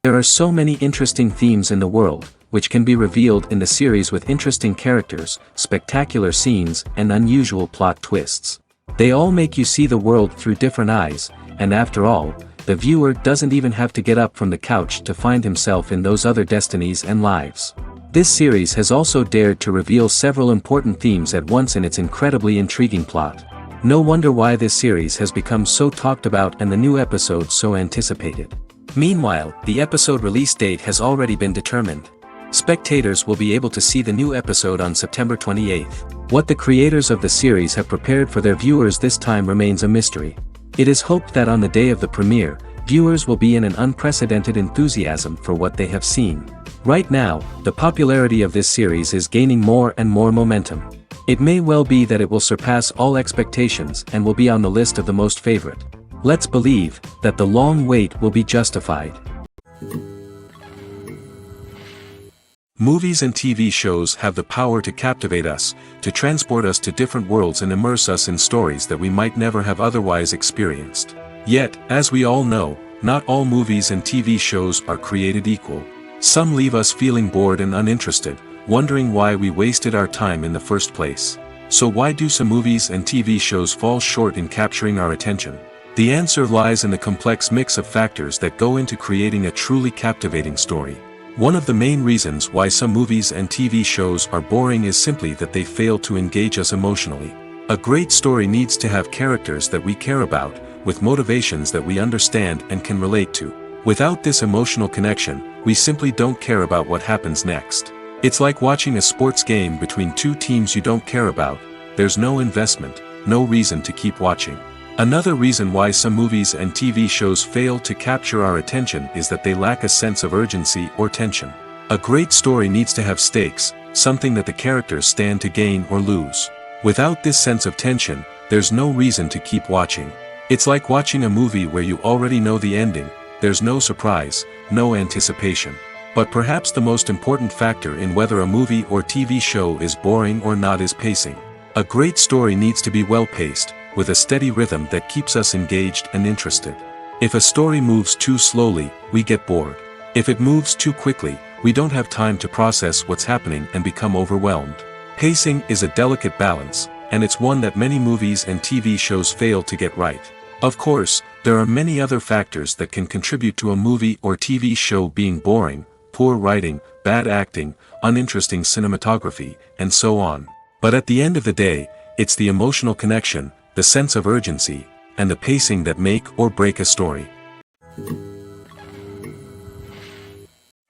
There are so many interesting themes in the world, which can be revealed in the series with interesting characters, spectacular scenes, and unusual plot twists. They all make you see the world through different eyes, and after all, the viewer doesn't even have to get up from the couch to find himself in those other destinies and lives. This series has also dared to reveal several important themes at once in its incredibly intriguing plot. No wonder why this series has become so talked about and the new episodes so anticipated. Meanwhile, the episode release date has already been determined. Spectators will be able to see the new episode on September 28th. What the creators of the series have prepared for their viewers this time remains a mystery. It is hoped that on the day of the premiere, viewers will be in an unprecedented enthusiasm for what they have seen. Right now, the popularity of this series is gaining more and more momentum. It may well be that it will surpass all expectations and will be on the list of the most favorite. Let's believe that the long wait will be justified. Movies and TV shows have the power to captivate us, to transport us to different worlds and immerse us in stories that we might never have otherwise experienced. Yet, as we all know, not all movies and TV shows are created equal. Some leave us feeling bored and uninterested, wondering why we wasted our time in the first place. So why do some movies and TV shows fall short in capturing our attention? The answer lies in the complex mix of factors that go into creating a truly captivating story. One of the main reasons why some movies and TV shows are boring is simply that they fail to engage us emotionally. A great story needs to have characters that we care about, with motivations that we understand and can relate to. Without this emotional connection, we simply don't care about what happens next. It's like watching a sports game between two teams you don't care about. There's no investment, no reason to keep watching. Another reason why some movies and TV shows fail to capture our attention is that they lack a sense of urgency or tension. A great story needs to have stakes, something that the characters stand to gain or lose. Without this sense of tension, there's no reason to keep watching. It's like watching a movie where you already know the ending. There's no surprise, no anticipation. But perhaps the most important factor in whether a movie or TV show is boring or not is pacing. A great story needs to be well-paced, with a steady rhythm that keeps us engaged and interested. If a story moves too slowly, we get bored. If it moves too quickly, we don't have time to process what's happening and become overwhelmed. Pacing is a delicate balance, and it's one that many movies and TV shows fail to get right. Of course, there are many other factors that can contribute to a movie or TV show being boring: poor writing, bad acting, uninteresting cinematography, and so on. But at the end of the day, it's the emotional connection, the sense of urgency, and the pacing that make or break a story.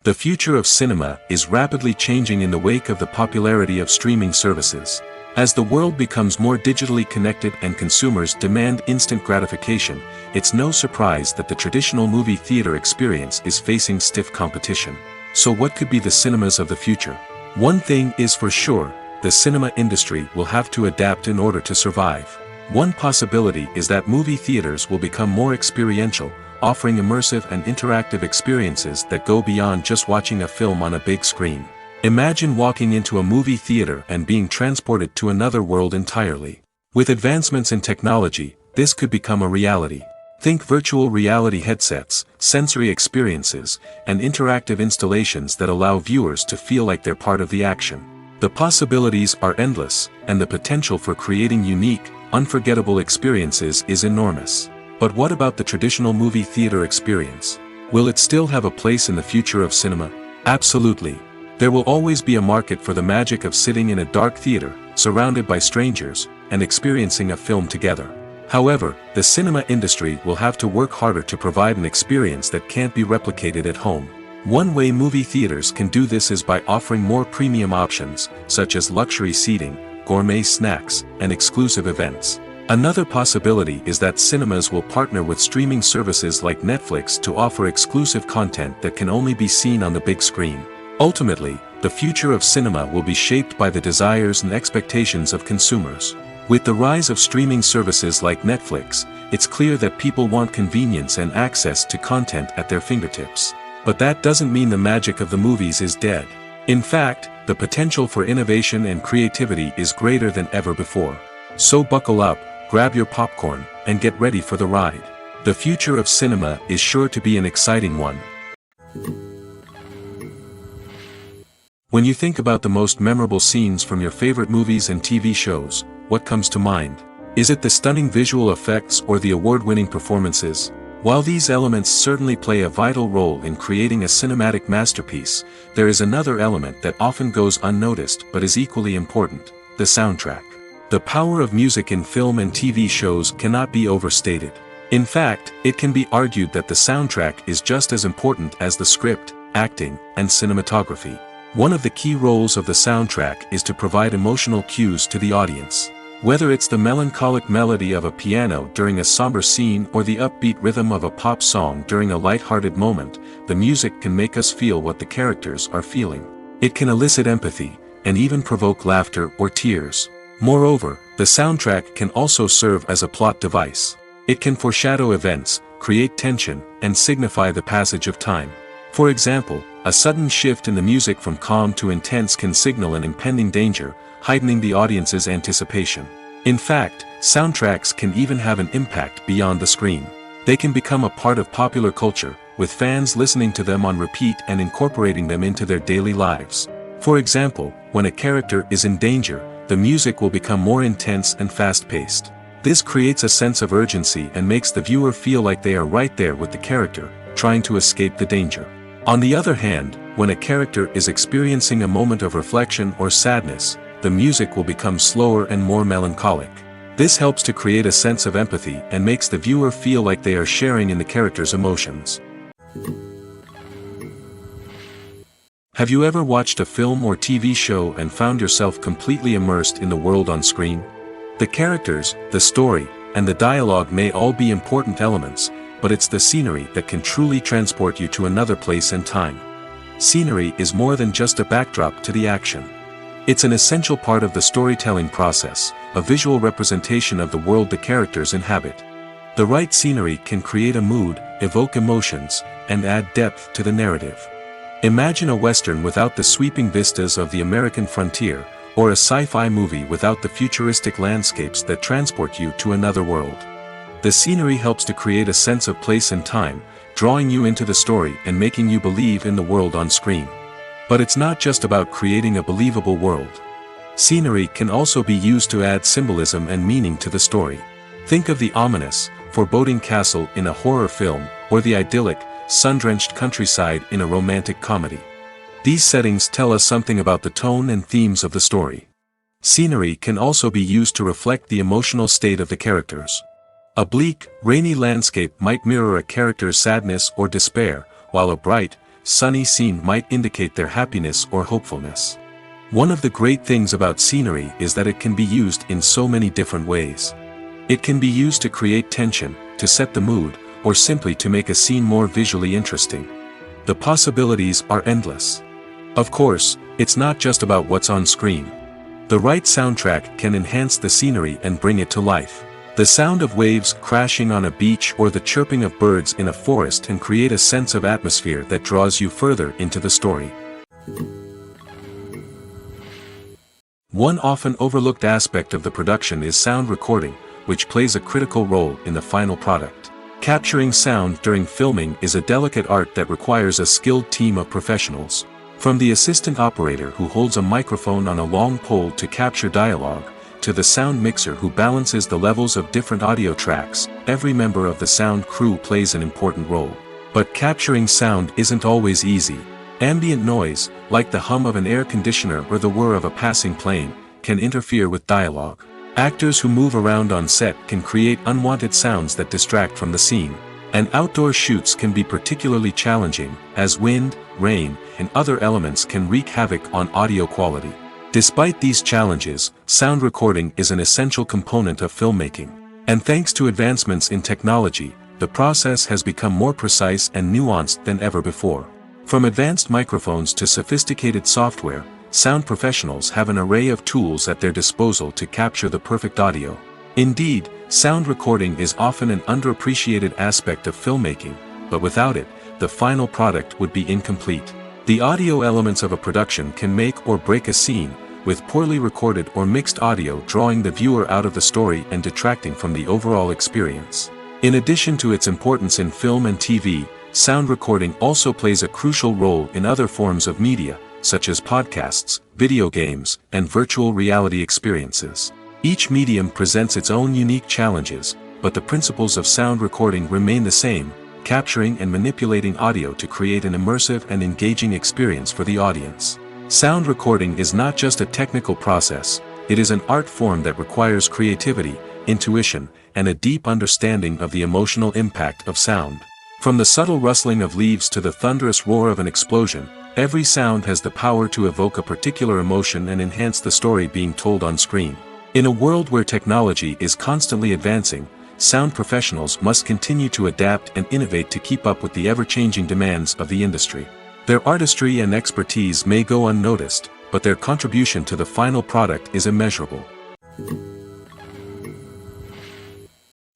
The future of cinema is rapidly changing in the wake of the popularity of streaming services. As the world becomes more digitally connected and consumers demand instant gratification, it's no surprise that the traditional movie theater experience is facing stiff competition. So what could be the cinemas of the future? One thing is for sure, the cinema industry will have to adapt in order to survive. One possibility is that movie theaters will become more experiential, offering immersive and interactive experiences that go beyond just watching a film on a big screen. Imagine walking into a movie theater and being transported to another world entirely. With advancements in technology, this could become a reality. Think virtual reality headsets, sensory experiences, and interactive installations that allow viewers to feel like they're part of the action. The possibilities are endless, and the potential for creating unique, unforgettable experiences is enormous. But what about the traditional movie theater experience? Will it still have a place in the future of cinema? Absolutely. There will always be a market for the magic of sitting in a dark theater, surrounded by strangers, and experiencing a film together. However, the cinema industry will have to work harder to provide an experience that can't be replicated at home. One way movie theaters can do this is by offering more premium options, such as luxury seating, gourmet snacks, and exclusive events. Another possibility is that cinemas will partner with streaming services like Netflix to offer exclusive content that can only be seen on the big screen. Ultimately, the future of cinema will be shaped by the desires and expectations of consumers. With the rise of streaming services like Netflix, it's clear that people want convenience and access to content at their fingertips. But that doesn't mean the magic of the movies is dead. In fact, the potential for innovation and creativity is greater than ever before. So buckle up, grab your popcorn, and get ready for the ride. The future of cinema is sure to be an exciting one. When you think about the most memorable scenes from your favorite movies and TV shows, what comes to mind? Is it the stunning visual effects or the award-winning performances? While these elements certainly play a vital role in creating a cinematic masterpiece, there is another element that often goes unnoticed but is equally important: the soundtrack. The power of music in film and TV shows cannot be overstated. In fact, it can be argued that the soundtrack is just as important as the script, acting, and cinematography. One of the key roles of the soundtrack is to provide emotional cues to the audience. Whether it's the melancholic melody of a piano during a somber scene or the upbeat rhythm of a pop song during a light-hearted moment, the music can make us feel what the characters are feeling. It can elicit empathy, and even provoke laughter or tears. Moreover, the soundtrack can also serve as a plot device. It can foreshadow events, create tension, and signify the passage of time. For example, a sudden shift in the music from calm to intense can signal an impending danger, heightening the audience's anticipation. In fact, soundtracks can even have an impact beyond the screen. They can become a part of popular culture, with fans listening to them on repeat and incorporating them into their daily lives. For example, when a character is in danger, the music will become more intense and fast-paced. This creates a sense of urgency and makes the viewer feel like they are right there with the character, trying to escape the danger. On the other hand, when a character is experiencing a moment of reflection or sadness, the music will become slower and more melancholic. This helps to create a sense of empathy and makes the viewer feel like they are sharing in the character's emotions. Have you ever watched a film or TV show and found yourself completely immersed in the world on screen? The characters, the story, and the dialogue may all be important elements, but it's the scenery that can truly transport you to another place and time. Scenery is more than just a backdrop to the action. It's an essential part of the storytelling process, a visual representation of the world the characters inhabit. The right scenery can create a mood, evoke emotions, and add depth to the narrative. Imagine a Western without the sweeping vistas of the American frontier, or a sci-fi movie without the futuristic landscapes that transport you to another world. The scenery helps to create a sense of place and time, drawing you into the story and making you believe in the world on screen. But it's not just about creating a believable world. Scenery can also be used to add symbolism and meaning to the story. Think of the ominous, foreboding castle in a horror film, or the idyllic, sun-drenched countryside in a romantic comedy. These settings tell us something about the tone and themes of the story. Scenery can also be used to reflect the emotional state of the characters. A bleak, rainy landscape might mirror a character's sadness or despair, while a bright, sunny scene might indicate their happiness or hopefulness. One of the great things about scenery is that it can be used in so many different ways. It can be used to create tension, to set the mood, or simply to make a scene more visually interesting. The possibilities are endless. Of course, it's not just about what's on screen. The right soundtrack can enhance the scenery and bring it to life. The sound of waves crashing on a beach or the chirping of birds in a forest can create a sense of atmosphere that draws you further into the story. One often overlooked aspect of the production is sound recording, which plays a critical role in the final product. Capturing sound during filming is a delicate art that requires a skilled team of professionals. From the assistant operator who holds a microphone on a long pole to capture dialogue, to the sound mixer who balances the levels of different audio tracks, every member of the sound crew plays an important role. But capturing sound isn't always easy. Ambient noise, like the hum of an air conditioner or the whir of a passing plane, can interfere with dialogue. Actors who move around on set can create unwanted sounds that distract from the scene. And outdoor shoots can be particularly challenging, as wind, rain, and other elements can wreak havoc on audio quality. Despite these challenges, sound recording is an essential component of filmmaking. And thanks to advancements in technology, the process has become more precise and nuanced than ever before. From advanced microphones to sophisticated software, sound professionals have an array of tools at their disposal to capture the perfect audio. Indeed, sound recording is often an underappreciated aspect of filmmaking, but without it, the final product would be incomplete. The audio elements of a production can make or break a scene, with poorly recorded or mixed audio drawing the viewer out of the story and detracting from the overall experience. In addition to its importance in film and TV, sound recording also plays a crucial role in other forms of media, such as podcasts, video games, and virtual reality experiences. Each medium presents its own unique challenges, but the principles of sound recording remain the same, capturing and manipulating audio to create an immersive and engaging experience for the audience. Sound recording is not just a technical process, it is an art form that requires creativity, intuition, and a deep understanding of the emotional impact of sound. From the subtle rustling of leaves to the thunderous roar of an explosion, every sound has the power to evoke a particular emotion and enhance the story being told on screen. In a world where technology is constantly advancing, sound professionals must continue to adapt and innovate to keep up with the ever-changing demands of the industry. Their artistry and expertise may go unnoticed, but their contribution to the final product is immeasurable.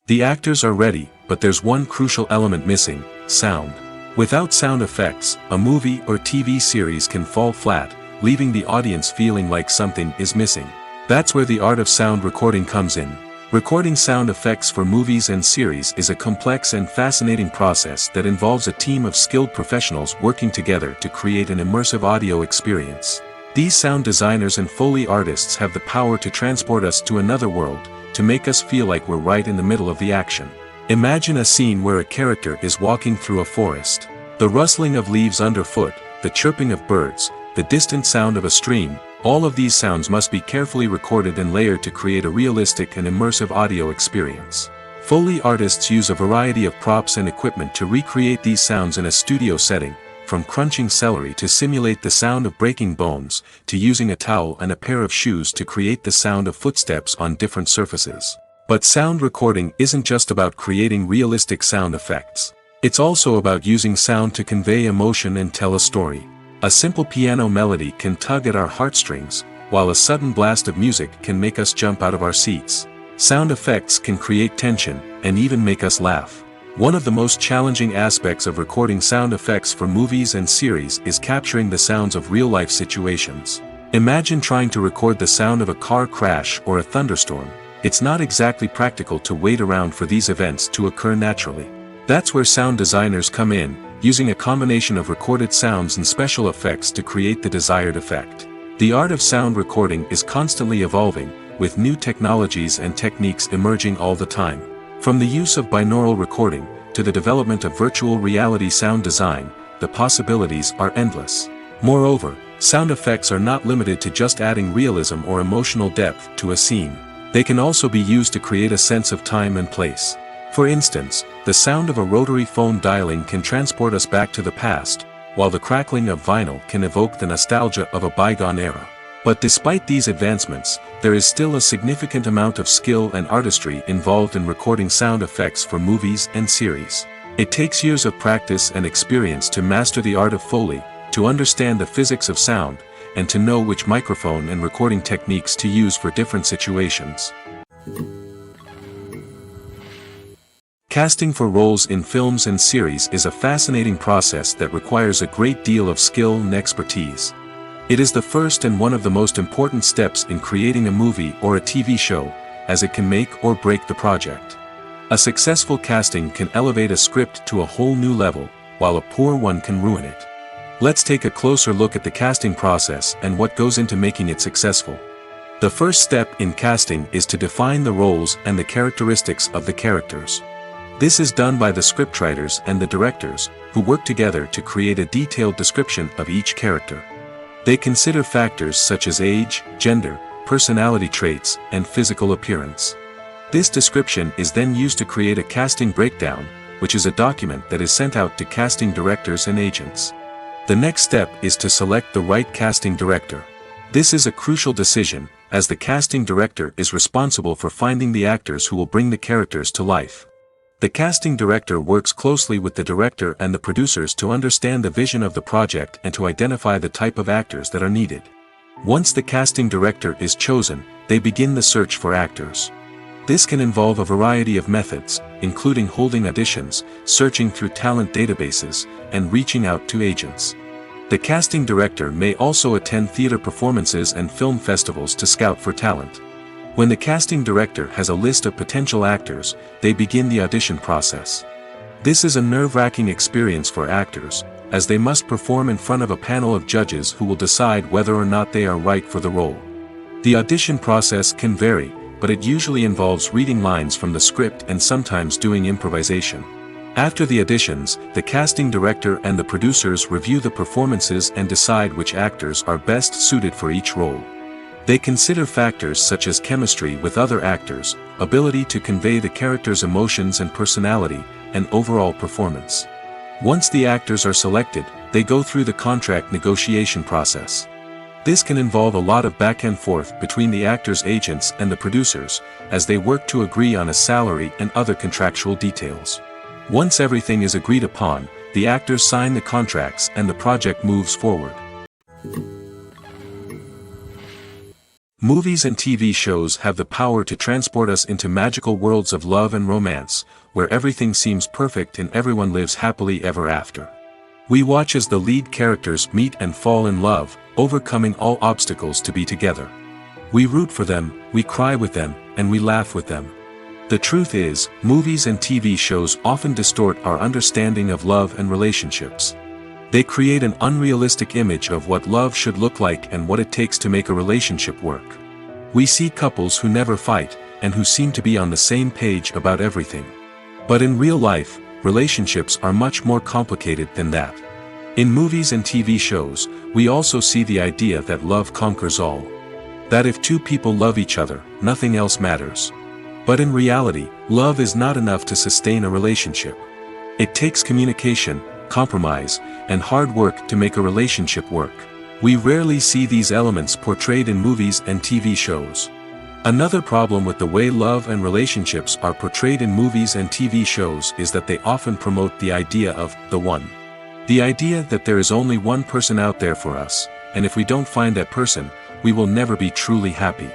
The actors are ready, but there's one crucial element missing: sound. Without sound effects, a movie or TV series can fall flat, leaving the audience feeling like something is missing. That's where the art of sound recording comes in. Recording sound effects for movies and series is a complex and fascinating process that involves a team of skilled professionals working together to create an immersive audio experience. These sound designers and Foley artists have the power to transport us to another world, to make us feel like we're right in the middle of the action. Imagine a scene where a character is walking through a forest. The rustling of leaves underfoot, the chirping of birds, the distant sound of a stream, all of these sounds must be carefully recorded and layered to create a realistic and immersive audio experience. Foley artists use a variety of props and equipment to recreate these sounds in a studio setting, from crunching celery to simulate the sound of breaking bones, to using a towel and a pair of shoes to create the sound of footsteps on different surfaces. But sound recording isn't just about creating realistic sound effects. It's also about using sound to convey emotion and tell a story. A simple piano melody can tug at our heartstrings, while a sudden blast of music can make us jump out of our seats. Sound effects can create tension, and even make us laugh. One of the most challenging aspects of recording sound effects for movies and series is capturing the sounds of real-life situations. Imagine trying to record the sound of a car crash or a thunderstorm. It's not exactly practical to wait around for these events to occur naturally. That's where sound designers come in, using a combination of recorded sounds and special effects to create the desired effect. The art of sound recording is constantly evolving, with new technologies and techniques emerging all the time. From the use of binaural recording, to the development of virtual reality sound design, the possibilities are endless. Moreover, sound effects are not limited to just adding realism or emotional depth to a scene. They can also be used to create a sense of time and place. For instance, the sound of a rotary phone dialing can transport us back to the past, while the crackling of vinyl can evoke the nostalgia of a bygone era. But despite these advancements, there is still a significant amount of skill and artistry involved in recording sound effects for movies and series. It takes years of practice and experience to master the art of Foley, to understand the physics of sound, and to know which microphone and recording techniques to use for different situations. Casting for roles in films and series is a fascinating process that requires a great deal of skill and expertise. It is the first and one of the most important steps in creating a movie or a TV show, as it can make or break the project. A successful casting can elevate a script to a whole new level, while a poor one can ruin it. Let's take a closer look at the casting process and what goes into making it successful. The first step in casting is to define the roles and the characteristics of the characters. This is done by the scriptwriters and the directors, who work together to create a detailed description of each character. They consider factors such as age, gender, personality traits, and physical appearance. This description is then used to create a casting breakdown, which is a document that is sent out to casting directors and agents. The next step is to select the right casting director. This is a crucial decision, as the casting director is responsible for finding the actors who will bring the characters to life. The casting director works closely with the director and the producers to understand the vision of the project and to identify the type of actors that are needed. Once the casting director is chosen, they begin the search for actors. This can involve a variety of methods, including holding auditions, searching through talent databases, and reaching out to agents. The casting director may also attend theater performances and film festivals to scout for talent. When the casting director has a list of potential actors, they begin the audition process. This is a nerve-wracking experience for actors, as they must perform in front of a panel of judges who will decide whether or not they are right for the role. The audition process can vary, but it usually involves reading lines from the script and sometimes doing improvisation. After the auditions, the casting director and the producers review the performances and decide which actors are best suited for each role. They consider factors such as chemistry with other actors, ability to convey the character's emotions and personality, and overall performance. Once the actors are selected, they go through the contract negotiation process. This can involve a lot of back and forth between the actors' agents and the producers, as they work to agree on a salary and other contractual details. Once everything is agreed upon, the actors sign the contracts and the project moves forward. Movies and TV shows have the power to transport us into magical worlds of love and romance, where everything seems perfect and everyone lives happily ever after. We watch as the lead characters meet and fall in love, overcoming all obstacles to be together. We root for them, we cry with them, and we laugh with them. The truth is, movies and TV shows often distort our understanding of love and relationships. They create an unrealistic image of what love should look like and what it takes to make a relationship work. We see couples who never fight, and who seem to be on the same page about everything. But in real life, relationships are much more complicated than that. In movies and TV shows, we also see the idea that love conquers all. That if two people love each other, nothing else matters. But in reality, love is not enough to sustain a relationship. It takes communication, compromise, and hard work to make a relationship work. We rarely see these elements portrayed in movies and TV shows. Another problem with the way love and relationships are portrayed in movies and TV shows is that they often promote the idea of the one. The idea that there is only one person out there for us, and if we don't find that person, we will never be truly happy.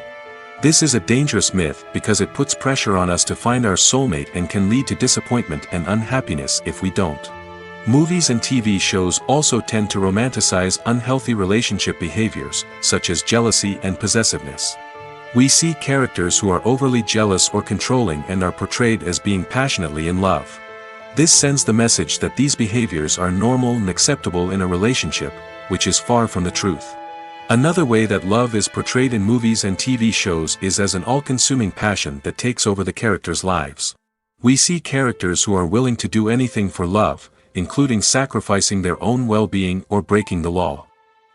This is a dangerous myth because it puts pressure on us to find our soulmate and can lead to disappointment and unhappiness if we don't. Movies and TV shows also tend to romanticize unhealthy relationship behaviors, such as jealousy and possessiveness. We see characters who are overly jealous or controlling and are portrayed as being passionately in love. This sends the message that these behaviors are normal and acceptable in a relationship, which is far from the truth. Another way that love is portrayed in movies and TV shows is as an all-consuming passion that takes over the characters' lives. We see characters who are willing to do anything for love, including sacrificing their own well-being or breaking the law.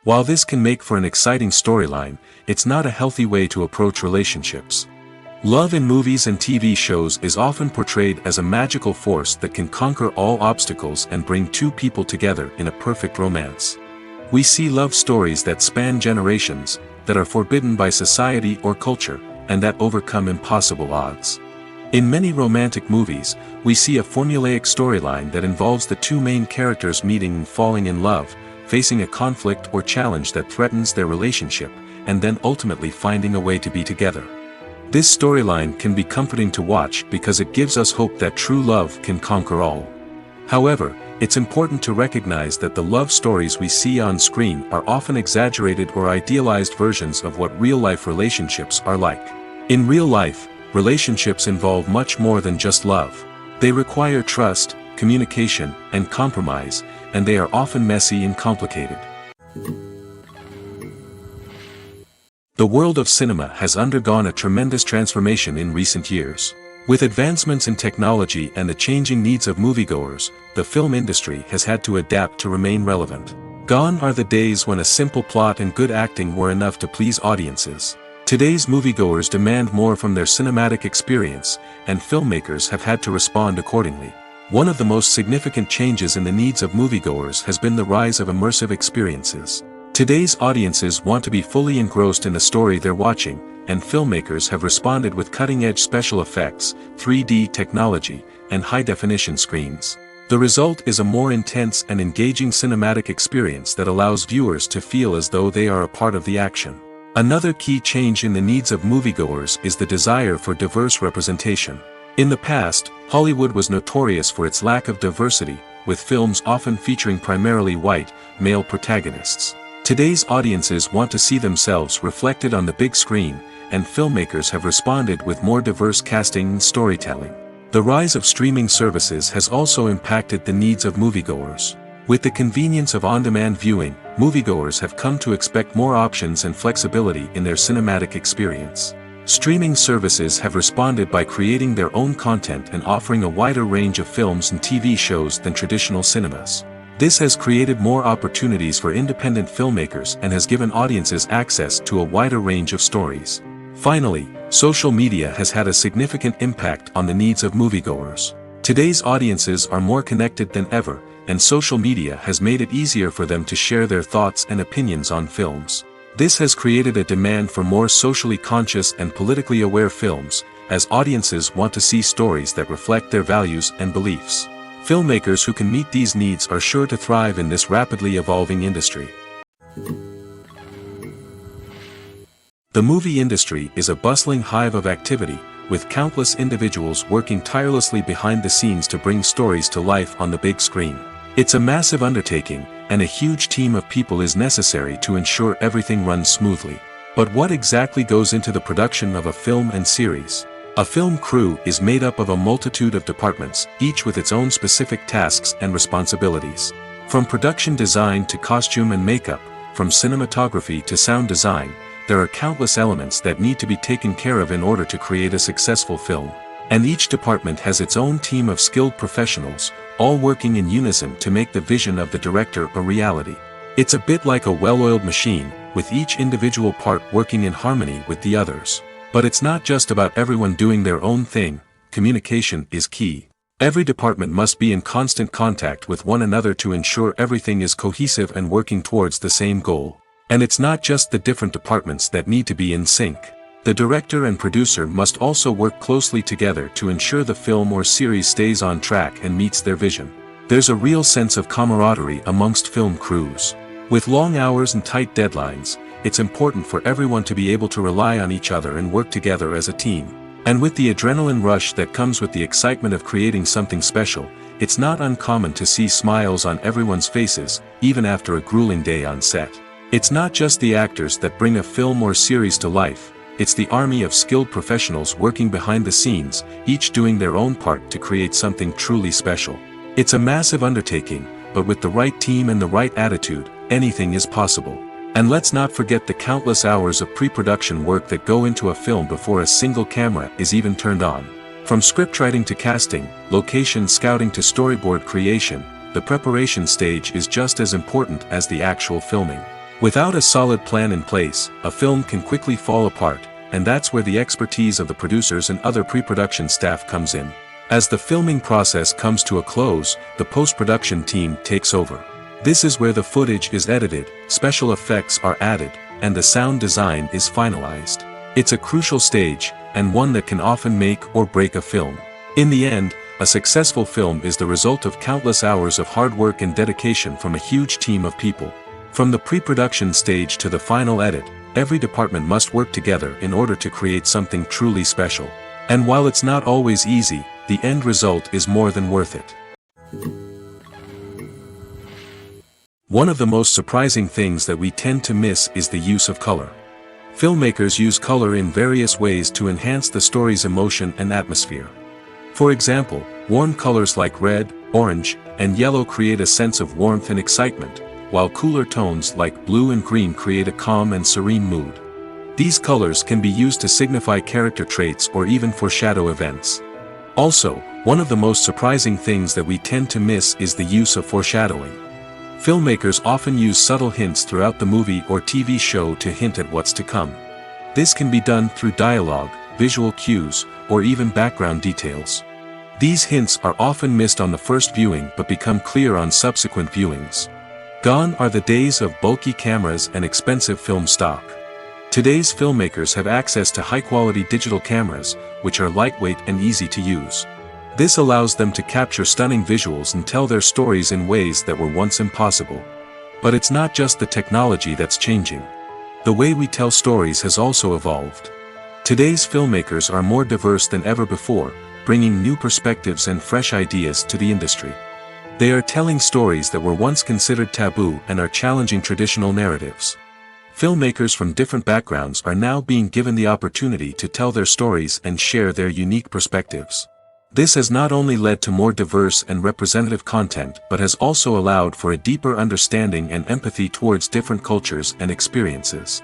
While this can make for an exciting storyline, it's not a healthy way to approach relationships. Love in movies and TV shows is often portrayed as a magical force that can conquer all obstacles and bring two people together in a perfect romance. We see love stories that span generations, that are forbidden by society or culture, and that overcome impossible odds. In many romantic movies, we see a formulaic storyline that involves the two main characters meeting and falling in love, facing a conflict or challenge that threatens their relationship, and then ultimately finding a way to be together. This storyline can be comforting to watch because it gives us hope that true love can conquer all. However, it's important to recognize that the love stories we see on screen are often exaggerated or idealized versions of what real-life relationships are like. In real life, relationships involve much more than just love. They require trust, communication, and compromise, and they are often messy and complicated. The world of cinema has undergone a tremendous transformation in recent years. With advancements in technology and the changing needs of moviegoers, the film industry has had to adapt to remain relevant. Gone are the days when a simple plot and good acting were enough to please audiences. Today's moviegoers demand more from their cinematic experience, and filmmakers have had to respond accordingly. One of the most significant changes in the needs of moviegoers has been the rise of immersive experiences. Today's audiences want to be fully engrossed in the story they're watching, and filmmakers have responded with cutting-edge special effects, 3D technology, and high-definition screens. The result is a more intense and engaging cinematic experience that allows viewers to feel as though they are a part of the action. Another key change in the needs of moviegoers is the desire for diverse representation. In the past, Hollywood was notorious for its lack of diversity, with films often featuring primarily white, male protagonists. Today's audiences want to see themselves reflected on the big screen, and filmmakers have responded with more diverse casting and storytelling. The rise of streaming services has also impacted the needs of moviegoers. With the convenience of on-demand viewing, moviegoers have come to expect more options and flexibility in their cinematic experience. Streaming services have responded by creating their own content and offering a wider range of films and TV shows than traditional cinemas. This has created more opportunities for independent filmmakers and has given audiences access to a wider range of stories. Finally, social media has had a significant impact on the needs of moviegoers. Today's audiences are more connected than ever, and social media has made it easier for them to share their thoughts and opinions on films. This has created a demand for more socially conscious and politically aware films, as audiences want to see stories that reflect their values and beliefs. Filmmakers who can meet these needs are sure to thrive in this rapidly evolving industry. The movie industry is a bustling hive of activity, with countless individuals working tirelessly behind the scenes to bring stories to life on the big screen. It's a massive undertaking, and a huge team of people is necessary to ensure everything runs smoothly. But what exactly goes into the production of a film and series? A film crew is made up of a multitude of departments, each with its own specific tasks and responsibilities. From production design to costume and makeup, from cinematography to sound design, there are countless elements that need to be taken care of in order to create a successful film. And each department has its own team of skilled professionals, all working in unison to make the vision of the director a reality. It's a bit like a well-oiled machine, with each individual part working in harmony with the others. But it's not just about everyone doing their own thing. Communication is key. Every department must be in constant contact with one another to ensure everything is cohesive and working towards the same goal. And it's not just the different departments that need to be in sync. The director and producer must also work closely together to ensure the film or series stays on track and meets their vision. There's a real sense of camaraderie amongst film crews. With long hours and tight deadlines, it's important for everyone to be able to rely on each other and work together as a team. And with the adrenaline rush that comes with the excitement of creating something special, it's not uncommon to see smiles on everyone's faces, even after a grueling day on set. It's not just the actors that bring a film or series to life, it's the army of skilled professionals working behind the scenes, each doing their own part to create something truly special. It's a massive undertaking, but with the right team and the right attitude, anything is possible. And let's not forget the countless hours of pre-production work that go into a film before a single camera is even turned on. From scriptwriting to casting, location scouting to storyboard creation, the preparation stage is just as important as the actual filming. Without a solid plan in place, a film can quickly fall apart, and that's where the expertise of the producers and other pre-production staff comes in. As the filming process comes to a close, the post-production team takes over. This is where the footage is edited, special effects are added, and the sound design is finalized. It's a crucial stage, and one that can often make or break a film. In the end, a successful film is the result of countless hours of hard work and dedication from a huge team of people. From the pre-production stage to the final edit, every department must work together in order to create something truly special. And while it's not always easy, the end result is more than worth it. One of the most surprising things that we tend to miss is the use of color. Filmmakers use color in various ways to enhance the story's emotion and atmosphere. For example, warm colors like red, orange, and yellow create a sense of warmth and excitement, while cooler tones like blue and green create a calm and serene mood. These colors can be used to signify character traits or even foreshadow events. Also, one of the most surprising things that we tend to miss is the use of foreshadowing. Filmmakers often use subtle hints throughout the movie or TV show to hint at what's to come. This can be done through dialogue, visual cues, or even background details. These hints are often missed on the first viewing but become clear on subsequent viewings. Gone are the days of bulky cameras and expensive film stock. Today's filmmakers have access to high-quality digital cameras, which are lightweight and easy to use. This allows them to capture stunning visuals and tell their stories in ways that were once impossible. But it's not just the technology that's changing. The way we tell stories has also evolved. Today's filmmakers are more diverse than ever before, bringing new perspectives and fresh ideas to the industry. They are telling stories that were once considered taboo and are challenging traditional narratives. Filmmakers from different backgrounds are now being given the opportunity to tell their stories and share their unique perspectives. This has not only led to more diverse and representative content but has also allowed for a deeper understanding and empathy towards different cultures and experiences.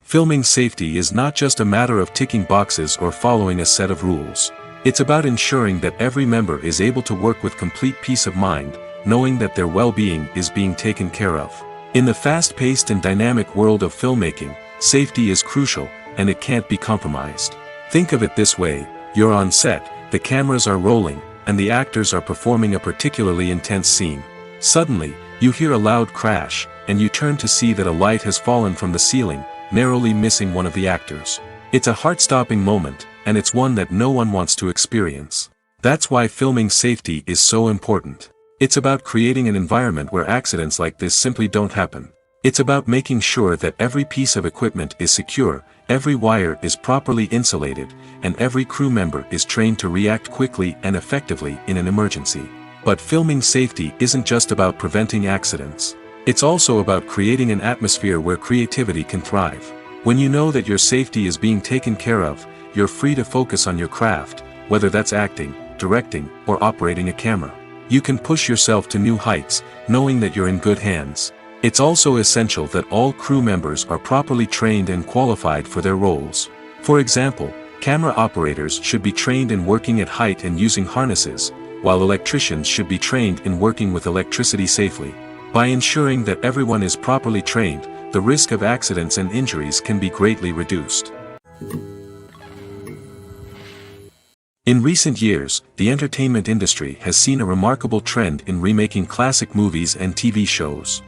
Filming safety is not just a matter of ticking boxes or following a set of rules. It's about ensuring that every member is able to work with complete peace of mind, knowing that their well-being is being taken care of. In the fast-paced and dynamic world of filmmaking, safety is crucial, and it can't be compromised. Think of it this way: you're on set, the cameras are rolling, and the actors are performing a particularly intense scene. Suddenly, you hear a loud crash, and you turn to see that a light has fallen from the ceiling, narrowly missing one of the actors. It's a heart-stopping moment, and it's one that no one wants to experience. That's why filming safety is so important. It's about creating an environment where accidents like this simply don't happen. It's about making sure that every piece of equipment is secure, every wire is properly insulated, and every crew member is trained to react quickly and effectively in an emergency. But filming safety isn't just about preventing accidents. It's also about creating an atmosphere where creativity can thrive. When you know that your safety is being taken care of, you're free to focus on your craft, whether that's acting, directing, or operating a camera. You can push yourself to new heights, knowing that you're in good hands. It's also essential that all crew members are properly trained and qualified for their roles. For example, camera operators should be trained in working at height and using harnesses, while electricians should be trained in working with electricity safely. By ensuring that everyone is properly trained, the risk of accidents and injuries can be greatly reduced. In recent years, the entertainment industry has seen a remarkable trend in remaking classic movies and TV shows.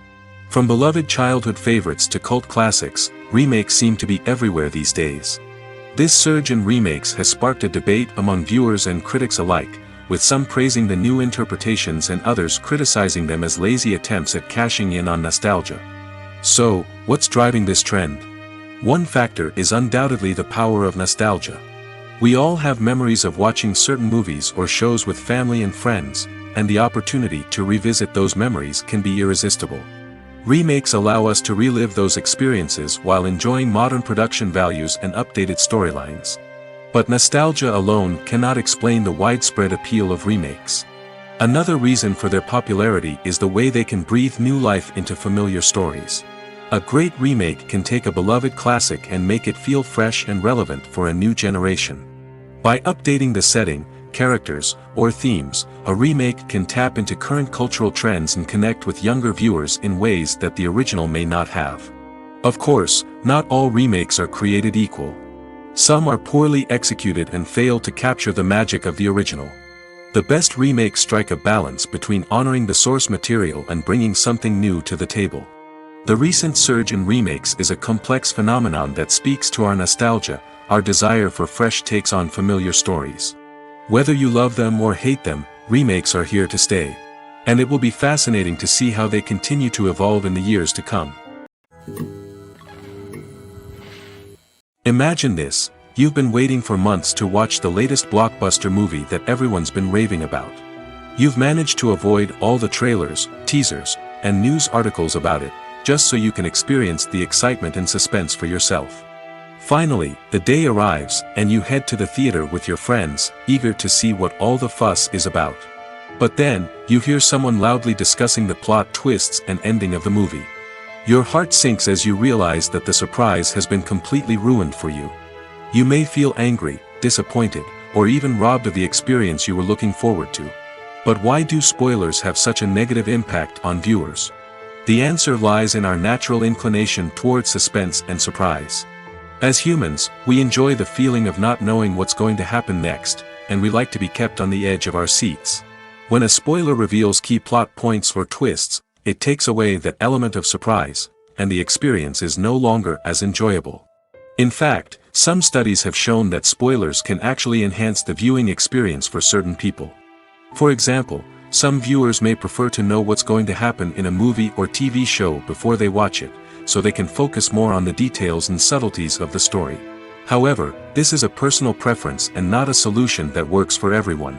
From beloved childhood favorites to cult classics, remakes seem to be everywhere these days. This surge in remakes has sparked a debate among viewers and critics alike, with some praising the new interpretations and others criticizing them as lazy attempts at cashing in on nostalgia. So, what's driving this trend? One factor is undoubtedly the power of nostalgia. We all have memories of watching certain movies or shows with family and friends, and the opportunity to revisit those memories can be irresistible. Remakes allow us to relive those experiences while enjoying modern production values and updated storylines. But nostalgia alone cannot explain the widespread appeal of remakes. Another reason for their popularity is the way they can breathe new life into familiar stories. A great remake can take a beloved classic and make it feel fresh and relevant for a new generation. By updating the setting, characters, or themes, a remake can tap into current cultural trends and connect with younger viewers in ways that the original may not have. Of course, not all remakes are created equal. Some are poorly executed and fail to capture the magic of the original. The best remakes strike a balance between honoring the source material and bringing something new to the table. The recent surge in remakes is a complex phenomenon that speaks to our nostalgia, our desire for fresh takes on familiar stories. Whether you love them or hate them, remakes are here to stay. And it will be fascinating to see how they continue to evolve in the years to come. Imagine this: you've been waiting for months to watch the latest blockbuster movie that everyone's been raving about. You've managed to avoid all the trailers, teasers, and news articles about it, just so you can experience the excitement and suspense for yourself. Finally, the day arrives, and you head to the theater with your friends, eager to see what all the fuss is about. But then, you hear someone loudly discussing the plot twists and ending of the movie. Your heart sinks as you realize that the surprise has been completely ruined for you. You may feel angry, disappointed, or even robbed of the experience you were looking forward to. But why do spoilers have such a negative impact on viewers? The answer lies in our natural inclination toward suspense and surprise. As humans, we enjoy the feeling of not knowing what's going to happen next, and we like to be kept on the edge of our seats. When a spoiler reveals key plot points or twists, it takes away that element of surprise, and the experience is no longer as enjoyable. In fact, some studies have shown that spoilers can actually enhance the viewing experience for certain people. For example, some viewers may prefer to know what's going to happen in a movie or TV show before they watch it, so they can focus more on the details and subtleties of the story. However, this is a personal preference and not a solution that works for everyone.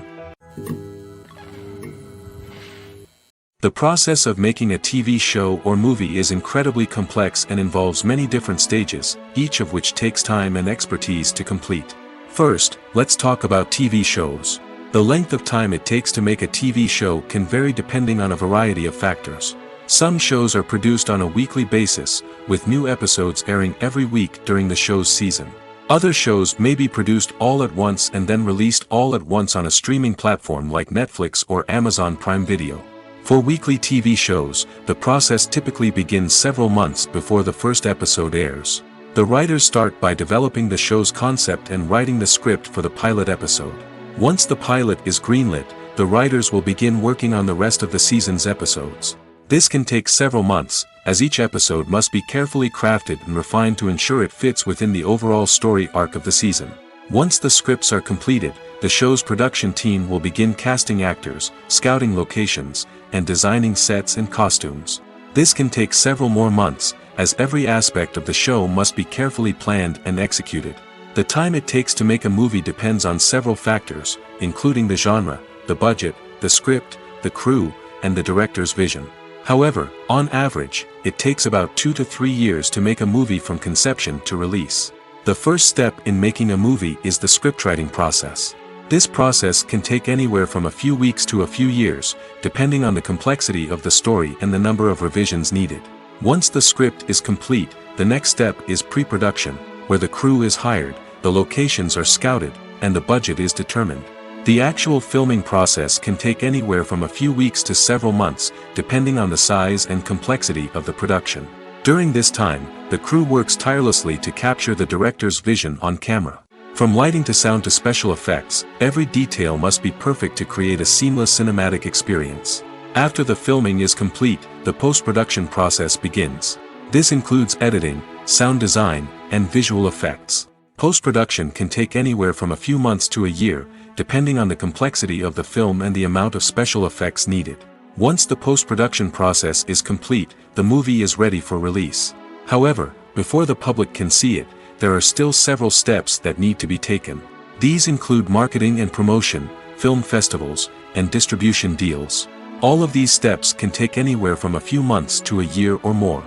The process of making a TV show or movie is incredibly complex and involves many different stages, each of which takes time and expertise to complete. First, let's talk about TV shows. The length of time it takes to make a TV show can vary depending on a variety of factors. Some shows are produced on a weekly basis, with new episodes airing every week during the show's season. Other shows may be produced all at once and then released all at once on a streaming platform like Netflix or Amazon Prime Video. For weekly TV shows, the process typically begins several months before the first episode airs. The writers start by developing the show's concept and writing the script for the pilot episode. Once the pilot is greenlit, the writers will begin working on the rest of the season's episodes. This can take several months, as each episode must be carefully crafted and refined to ensure it fits within the overall story arc of the season. Once the scripts are completed, the show's production team will begin casting actors, scouting locations, and designing sets and costumes. This can take several more months, as every aspect of the show must be carefully planned and executed. The time it takes to make a movie depends on several factors, including the genre, the budget, the script, the crew, and the director's vision. However, on average, it takes about 2 to 3 years to make a movie from conception to release. The first step in making a movie is the scriptwriting process. This process can take anywhere from a few weeks to a few years, depending on the complexity of the story and the number of revisions needed. Once the script is complete, the next step is pre-production, where the crew is hired, the locations are scouted, and the budget is determined. The actual filming process can take anywhere from a few weeks to several months, depending on the size and complexity of the production. During this time, the crew works tirelessly to capture the director's vision on camera. From lighting to sound to special effects, every detail must be perfect to create a seamless cinematic experience. After the filming is complete, the post-production process begins. This includes editing, sound design, and visual effects. Post-production can take anywhere from a few months to a year, depending on the complexity of the film and the amount of special effects needed. Once the post-production process is complete, the movie is ready for release. However, before the public can see it, there are still several steps that need to be taken. These include marketing and promotion, film festivals, and distribution deals. All of these steps can take anywhere from a few months to a year or more.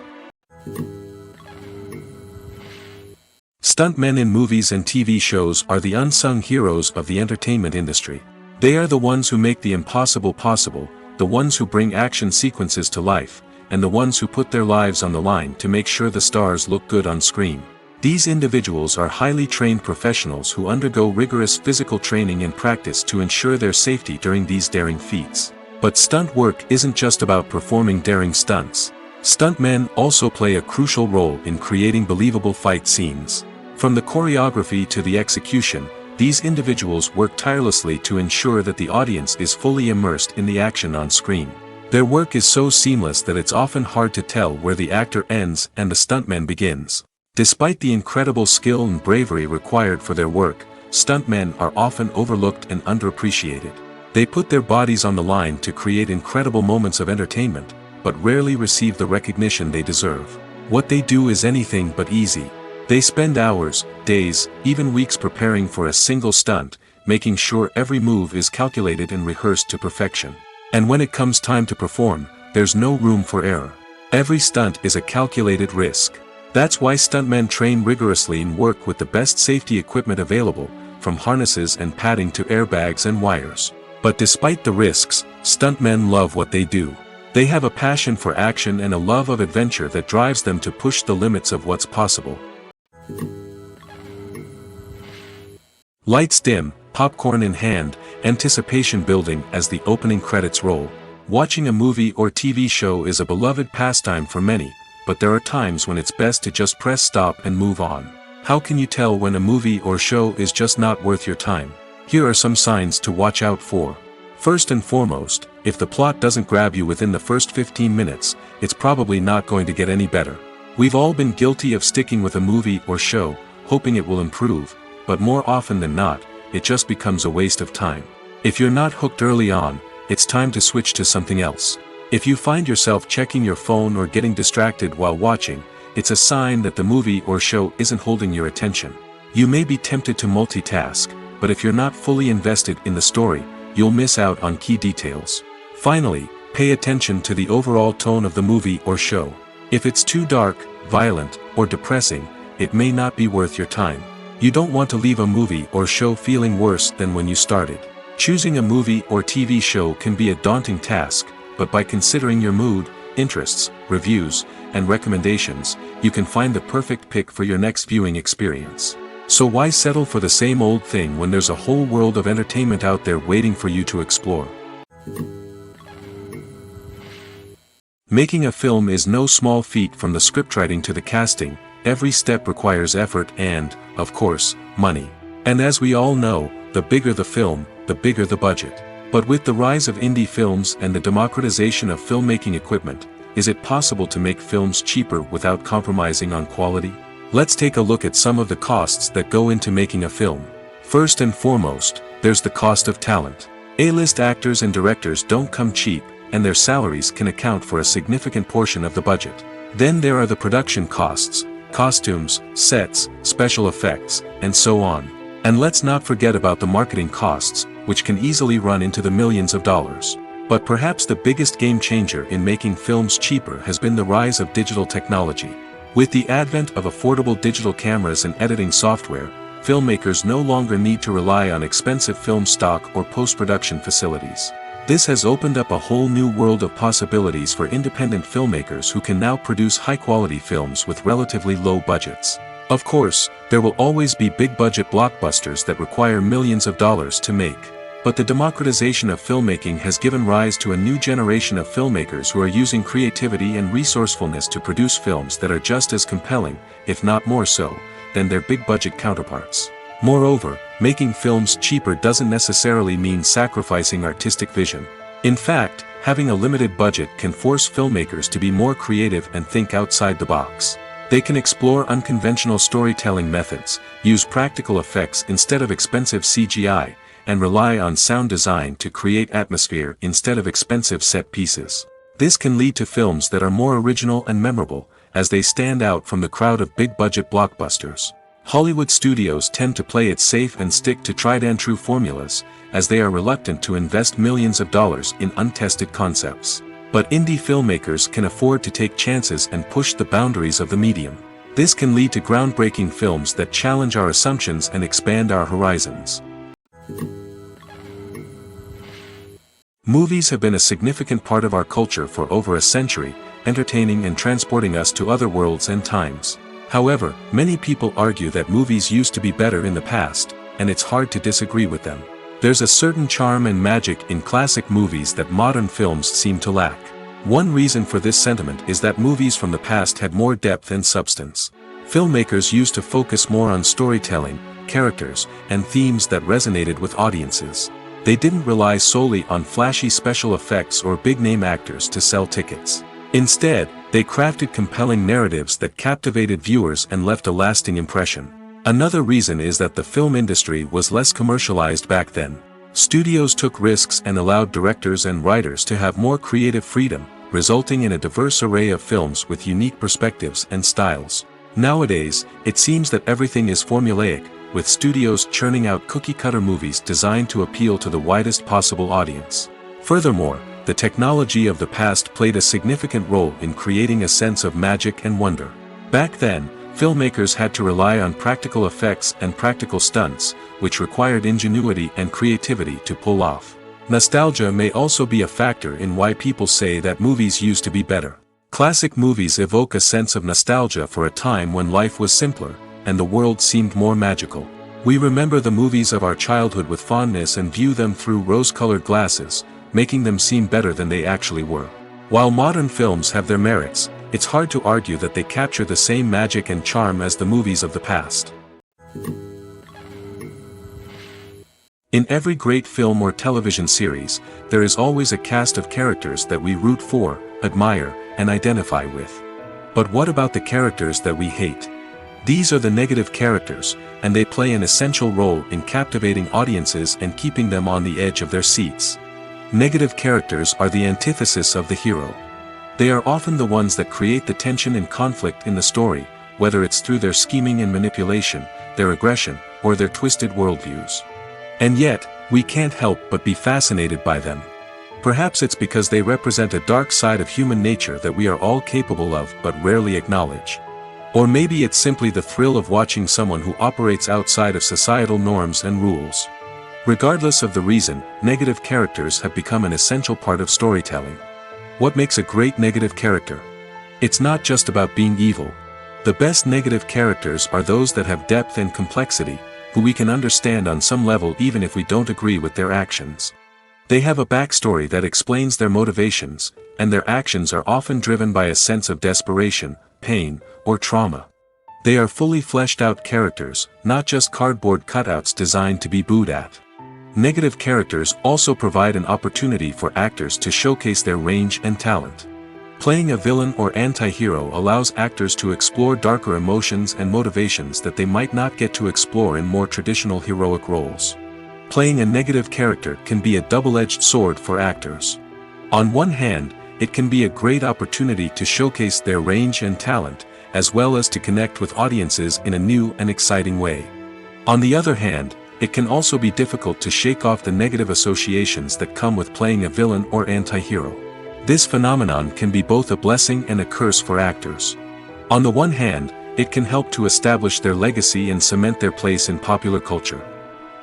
Stuntmen in movies and TV shows are the unsung heroes of the entertainment industry. They are the ones who make the impossible possible, the ones who bring action sequences to life, and the ones who put their lives on the line to make sure the stars look good on screen. These individuals are highly trained professionals who undergo rigorous physical training and practice to ensure their safety during these daring feats. But stunt work isn't just about performing daring stunts. Stuntmen also play a crucial role in creating believable fight scenes. From the choreography to the execution, these individuals work tirelessly to ensure that the audience is fully immersed in the action on screen. Their work is so seamless that it's often hard to tell where the actor ends and the stuntman begins. Despite the incredible skill and bravery required for their work, stuntmen are often overlooked and underappreciated. They put their bodies on the line to create incredible moments of entertainment, but rarely receive the recognition they deserve. What they do is anything but easy. They spend hours, days, even weeks preparing for a single stunt, making sure every move is calculated and rehearsed to perfection. And when it comes time to perform, there's no room for error. Every stunt is a calculated risk. That's why stuntmen train rigorously and work with the best safety equipment available, from harnesses and padding to airbags and wires. But despite the risks, stuntmen love what they do. They have a passion for action and a love of adventure that drives them to push the limits of what's possible. Lights dim, popcorn in hand, anticipation building as the opening credits roll. Watching a movie or TV show is a beloved pastime for many, but there are times when it's best to just press stop and move on. How can you tell when a movie or show is just not worth your time? Here are some signs to watch out for. First and foremost, if the plot doesn't grab you within the first 15 minutes, it's probably not going to get any better. We've all been guilty of sticking with a movie or show, hoping it will improve, but more often than not, it just becomes a waste of time. If you're not hooked early on, it's time to switch to something else. If you find yourself checking your phone or getting distracted while watching, it's a sign that the movie or show isn't holding your attention. You may be tempted to multitask, but if you're not fully invested in the story, you'll miss out on key details. Finally, pay attention to the overall tone of the movie or show. If it's too dark, violent, or depressing, it may not be worth your time. You don't want to leave a movie or show feeling worse than when you started. Choosing a movie or TV show can be a daunting task, but by considering your mood, interests, reviews, and recommendations, you can find the perfect pick for your next viewing experience. So why settle for the same old thing when there's a whole world of entertainment out there waiting for you to explore? Making a film is no small feat. From the scriptwriting to the casting, every step requires effort and, of course, money. And as we all know, the bigger the film, the bigger the budget. But with the rise of indie films and the democratization of filmmaking equipment, is it possible to make films cheaper without compromising on quality? Let's take a look at some of the costs that go into making a film. First and foremost, there's the cost of talent. A-list actors and directors don't come cheap, and their salaries can account for a significant portion of the budget. Then there are the production costs, costumes, sets, special effects, and so on. And let's not forget about the marketing costs, which can easily run into the millions of dollars. But perhaps the biggest game changer in making films cheaper has been the rise of digital technology. With the advent of affordable digital cameras and editing software, filmmakers no longer need to rely on expensive film stock or post-production facilities. This has opened up a whole new world of possibilities for independent filmmakers who can now produce high-quality films with relatively low budgets. Of course, there will always be big-budget blockbusters that require millions of dollars to make. But the democratization of filmmaking has given rise to a new generation of filmmakers who are using creativity and resourcefulness to produce films that are just as compelling, if not more so, than their big-budget counterparts. Moreover, making films cheaper doesn't necessarily mean sacrificing artistic vision. In fact, having a limited budget can force filmmakers to be more creative and think outside the box. They can explore unconventional storytelling methods, use practical effects instead of expensive CGI, and rely on sound design to create atmosphere instead of expensive set pieces. This can lead to films that are more original and memorable, as they stand out from the crowd of big-budget blockbusters. Hollywood studios tend to play it safe and stick to tried-and-true formulas, as they are reluctant to invest millions of dollars in untested concepts. But indie filmmakers can afford to take chances and push the boundaries of the medium. This can lead to groundbreaking films that challenge our assumptions and expand our horizons. Movies have been a significant part of our culture for over a century, entertaining and transporting us to other worlds and times. However, many people argue that movies used to be better in the past, and it's hard to disagree with them. There's a certain charm and magic in classic movies that modern films seem to lack. One reason for this sentiment is that movies from the past had more depth and substance. Filmmakers used to focus more on storytelling, characters, and themes that resonated with audiences. They didn't rely solely on flashy special effects or big-name actors to sell tickets. Instead, they crafted compelling narratives that captivated viewers and left a lasting impression. Another reason is that the film industry was less commercialized back then. Studios took risks and allowed directors and writers to have more creative freedom, resulting in a diverse array of films with unique perspectives and styles. Nowadays, it seems that everything is formulaic, with studios churning out cookie-cutter movies designed to appeal to the widest possible audience. Furthermore, the technology of the past played a significant role in creating a sense of magic and wonder. Back then, filmmakers had to rely on practical effects and practical stunts, which required ingenuity and creativity to pull off. Nostalgia may also be a factor in why people say that movies used to be better. Classic movies evoke a sense of nostalgia for a time when life was simpler, and the world seemed more magical. We remember the movies of our childhood with fondness and view them through rose-colored glasses, making them seem better than they actually were. While modern films have their merits, it's hard to argue that they capture the same magic and charm as the movies of the past. In every great film or television series, there is always a cast of characters that we root for, admire, and identify with. But what about the characters that we hate? These are the negative characters, and they play an essential role in captivating audiences and keeping them on the edge of their seats. Negative characters are the antithesis of the hero. They are often the ones that create the tension and conflict in the story, whether it's through their scheming and manipulation, their aggression, or their twisted worldviews. And yet, we can't help but be fascinated by them. Perhaps it's because they represent a dark side of human nature that we are all capable of but rarely acknowledge. Or maybe it's simply the thrill of watching someone who operates outside of societal norms and rules. Regardless of the reason, negative characters have become an essential part of storytelling. What makes a great negative character? It's not just about being evil. The best negative characters are those that have depth and complexity, who we can understand on some level even if we don't agree with their actions. They have a backstory that explains their motivations, and their actions are often driven by a sense of desperation, pain, or trauma. They are fully fleshed out characters, not just cardboard cutouts designed to be booed at. Negative characters also provide an opportunity for actors to showcase their range and talent. Playing a villain or anti-hero allows actors to explore darker emotions and motivations that they might not get to explore in more traditional heroic roles. Playing a negative character can be a double-edged sword for actors. On one hand, it can be a great opportunity to showcase their range and talent, as well as to connect with audiences in a new and exciting way. On the other hand, it can also be difficult to shake off the negative associations that come with playing a villain or anti-hero. This phenomenon can be both a blessing and a curse for actors. On the one hand, it can help to establish their legacy and cement their place in popular culture.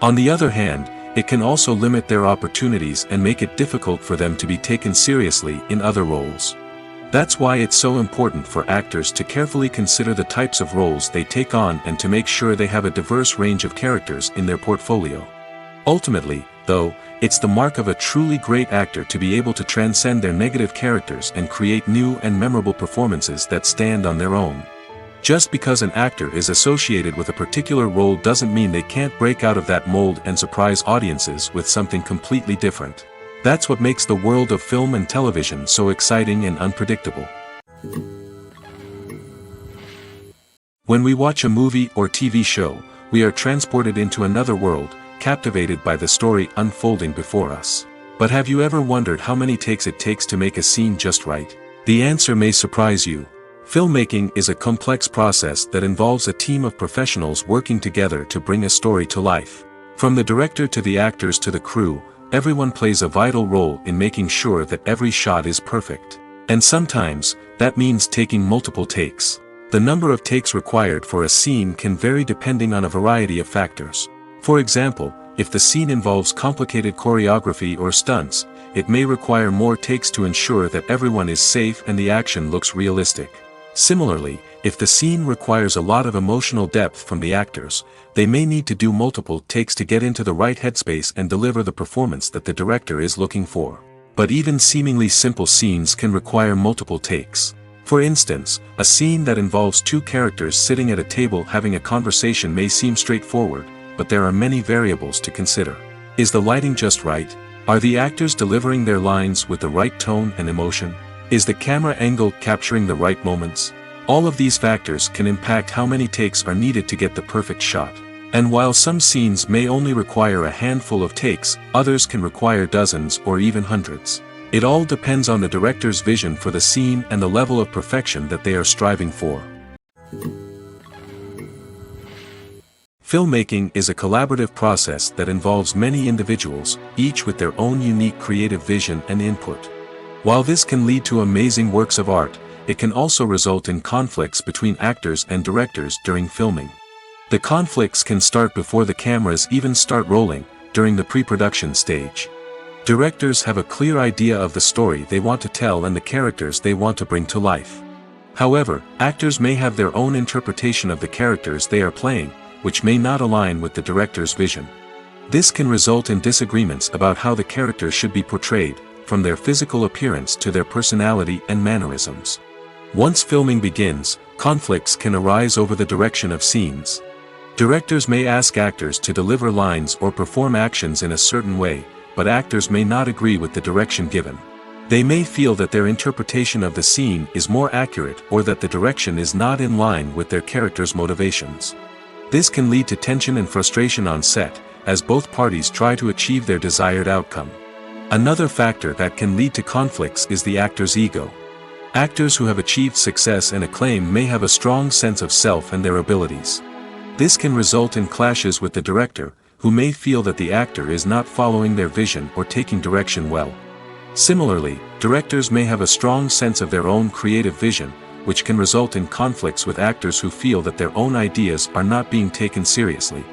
On the other hand, it can also limit their opportunities and make it difficult for them to be taken seriously in other roles. That's why it's so important for actors to carefully consider the types of roles they take on and to make sure they have a diverse range of characters in their portfolio. Ultimately, though, it's the mark of a truly great actor to be able to transcend their negative characters and create new and memorable performances that stand on their own. Just because an actor is associated with a particular role doesn't mean they can't break out of that mold and surprise audiences with something completely different. That's what makes the world of film and television so exciting and unpredictable. When we watch a movie or TV show, we are transported into another world, captivated by the story unfolding before us. But have you ever wondered how many takes it takes to make a scene just right? The answer may surprise you. Filmmaking is a complex process that involves a team of professionals working together to bring a story to life. From the director to the actors to the crew, everyone plays a vital role in making sure that every shot is perfect. And sometimes, that means taking multiple takes. The number of takes required for a scene can vary depending on a variety of factors. For example, if the scene involves complicated choreography or stunts, it may require more takes to ensure that everyone is safe and the action looks realistic. Similarly, if the scene requires a lot of emotional depth from the actors, they may need to do multiple takes to get into the right headspace and deliver the performance that the director is looking for. But even seemingly simple scenes can require multiple takes. For instance, a scene that involves two characters sitting at a table having a conversation may seem straightforward, but there are many variables to consider. Is the lighting just right? Are the actors delivering their lines with the right tone and emotion? Is the camera angle capturing the right moments? All of these factors can impact how many takes are needed to get the perfect shot. And while some scenes may only require a handful of takes, others can require dozens or even hundreds. It all depends on the director's vision for the scene and the level of perfection that they are striving for. Filmmaking is a collaborative process that involves many individuals, each with their own unique creative vision and input. While this can lead to amazing works of art, it can also result in conflicts between actors and directors during filming. The conflicts can start before the cameras even start rolling, during the pre-production stage. Directors have a clear idea of the story they want to tell and the characters they want to bring to life. However, actors may have their own interpretation of the characters they are playing, which may not align with the director's vision. This can result in disagreements about how the characters should be portrayed, from their physical appearance to their personality and mannerisms. Once filming begins, conflicts can arise over the direction of scenes. Directors may ask actors to deliver lines or perform actions in a certain way, but actors may not agree with the direction given. They may feel that their interpretation of the scene is more accurate or that the direction is not in line with their character's motivations. This can lead to tension and frustration on set, as both parties try to achieve their desired outcome. Another factor that can lead to conflicts is the actor's ego. Actors who have achieved success and acclaim may have a strong sense of self and their abilities. This can result in clashes with the director, who may feel that the actor is not following their vision or taking direction well. Similarly, directors may have a strong sense of their own creative vision, which can result in conflicts with actors who feel that their own ideas are not being taken seriously.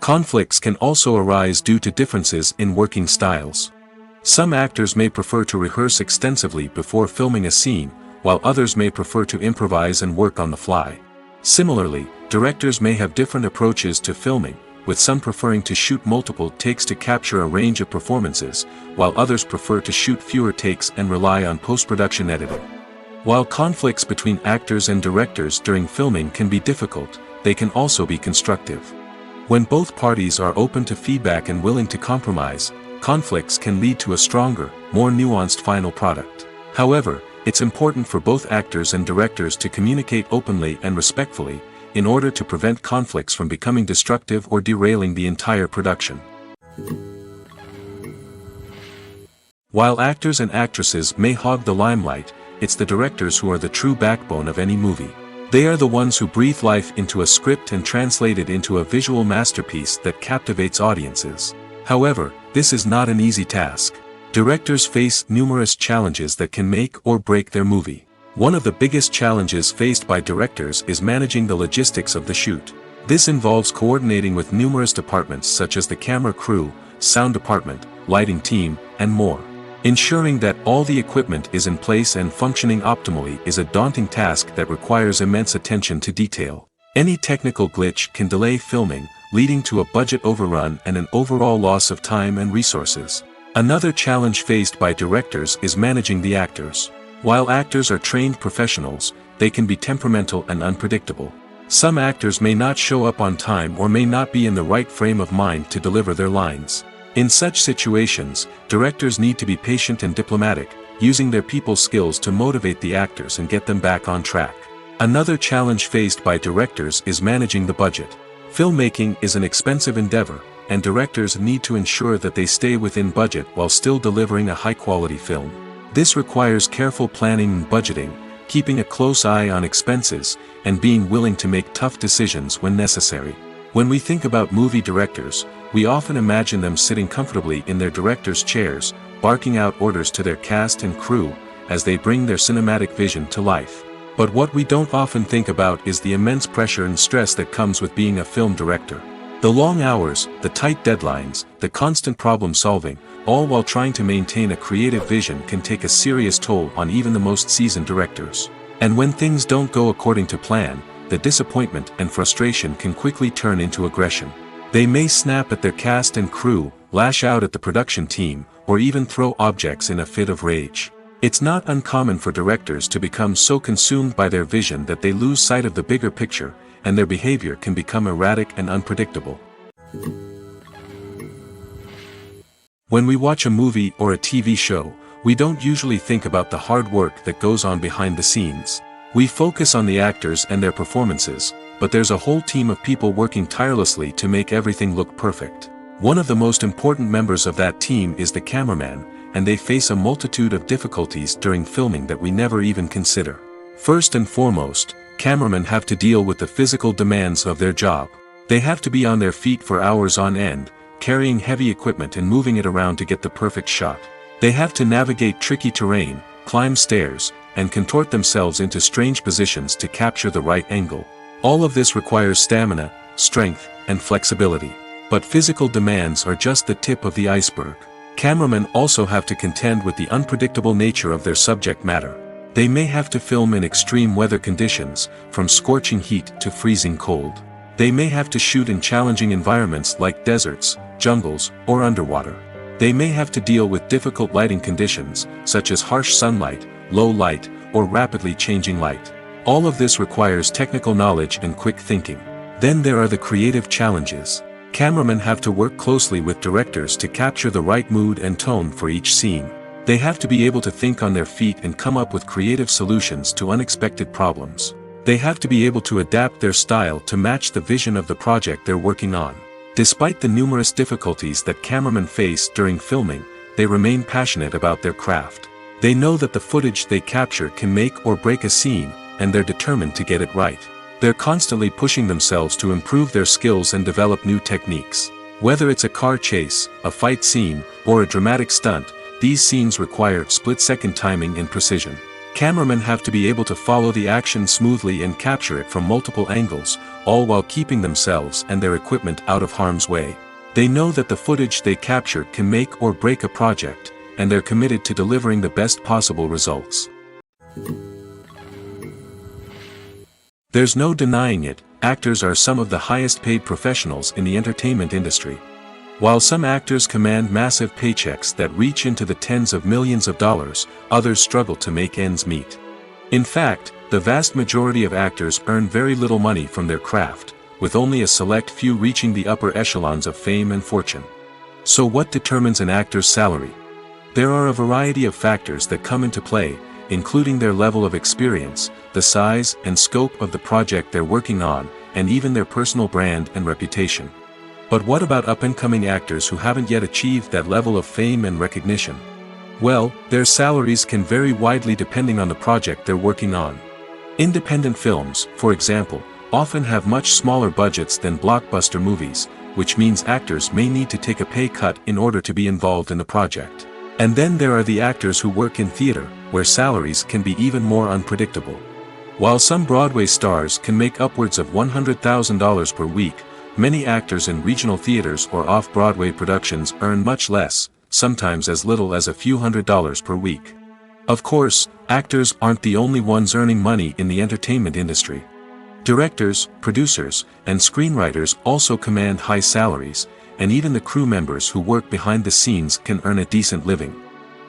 Conflicts can also arise due to differences in working styles. Some actors may prefer to rehearse extensively before filming a scene, while others may prefer to improvise and work on the fly. Similarly, directors may have different approaches to filming, with some preferring to shoot multiple takes to capture a range of performances, while others prefer to shoot fewer takes and rely on post-production editing. While conflicts between actors and directors during filming can be difficult, they can also be constructive. When both parties are open to feedback and willing to compromise, conflicts can lead to a stronger, more nuanced final product. However, it's important for both actors and directors to communicate openly and respectfully, in order to prevent conflicts from becoming destructive or derailing the entire production. While actors and actresses may hog the limelight, it's the directors who are the true backbone of any movie. They are the ones who breathe life into a script and translate it into a visual masterpiece that captivates audiences. However, this is not an easy task. Directors face numerous challenges that can make or break their movie. One of the biggest challenges faced by directors is managing the logistics of the shoot. This involves coordinating with numerous departments such as the camera crew, sound department, lighting team, and more. Ensuring that all the equipment is in place and functioning optimally is a daunting task that requires immense attention to detail. Any technical glitch can delay filming, leading to a budget overrun and an overall loss of time and resources. Another challenge faced by directors is managing the actors. While actors are trained professionals, they can be temperamental and unpredictable. Some actors may not show up on time or may not be in the right frame of mind to deliver their lines. In such situations, directors need to be patient and diplomatic, using their people skills to motivate the actors and get them back on track. Another challenge faced by directors is managing the budget. Filmmaking is an expensive endeavor, and directors need to ensure that they stay within budget while still delivering a high-quality film. This requires careful planning and budgeting, keeping a close eye on expenses, and being willing to make tough decisions when necessary. When we think about movie directors, we often imagine them sitting comfortably in their director's chairs, barking out orders to their cast and crew, as they bring their cinematic vision to life. But what we don't often think about is the immense pressure and stress that comes with being a film director. The long hours, the tight deadlines, the constant problem solving, all while trying to maintain a creative vision can take a serious toll on even the most seasoned directors. And when things don't go according to plan, the disappointment and frustration can quickly turn into aggression. They may snap at their cast and crew, lash out at the production team, or even throw objects in a fit of rage. It's not uncommon for directors to become so consumed by their vision that they lose sight of the bigger picture, and their behavior can become erratic and unpredictable. When we watch a movie or a TV show, we don't usually think about the hard work that goes on behind the scenes. We focus on the actors and their performances, but there's a whole team of people working tirelessly to make everything look perfect. One of the most important members of that team is the cameraman, and they face a multitude of difficulties during filming that we never even consider. First and foremost, cameramen have to deal with the physical demands of their job. They have to be on their feet for hours on end, carrying heavy equipment and moving it around to get the perfect shot. They have to navigate tricky terrain, climb stairs, and contort themselves into strange positions to capture the right angle. All of this requires stamina, strength, and flexibility. But physical demands are just the tip of the iceberg. Cameramen also have to contend with the unpredictable nature of their subject matter. They may have to film in extreme weather conditions, from scorching heat to freezing cold. They may have to shoot in challenging environments like deserts, jungles, or underwater. They may have to deal with difficult lighting conditions, such as harsh sunlight, low light, or rapidly changing light. All of this requires technical knowledge and quick thinking. Then there are the creative challenges. Cameramen have to work closely with directors to capture the right mood and tone for each scene. They have to be able to think on their feet and come up with creative solutions to unexpected problems. They have to be able to adapt their style to match the vision of the project they're working on. Despite the numerous difficulties that cameramen face during filming, they remain passionate about their craft. They know that the footage they capture can make or break a scene, and they're determined to get it right. They're constantly pushing themselves to improve their skills and develop new techniques. Whether it's a car chase, a fight scene, or a dramatic stunt, these scenes require split-second timing and precision. Cameramen have to be able to follow the action smoothly and capture it from multiple angles, all while keeping themselves and their equipment out of harm's way. They know that the footage they capture can make or break a project, and they're committed to delivering the best possible results. There's no denying it, actors are some of the highest-paid professionals in the entertainment industry. While some actors command massive paychecks that reach into the tens of millions of dollars, others struggle to make ends meet. In fact, the vast majority of actors earn very little money from their craft, with only a select few reaching the upper echelons of fame and fortune. So what determines an actor's salary? There are a variety of factors that come into play, including their level of experience, the size and scope of the project they're working on, and even their personal brand and reputation. But what about up-and-coming actors who haven't yet achieved that level of fame and recognition? Well, their salaries can vary widely depending on the project they're working on. Independent films, for example, often have much smaller budgets than blockbuster movies, which means actors may need to take a pay cut in order to be involved in the project. And then there are the actors who work in theater, where salaries can be even more unpredictable. While some Broadway stars can make upwards of $100,000 per week, many actors in regional theaters or off-Broadway productions earn much less, sometimes as little as a few $100s per week. Of course, actors aren't the only ones earning money in the entertainment industry. Directors, producers, and screenwriters also command high salaries, and even the crew members who work behind the scenes can earn a decent living.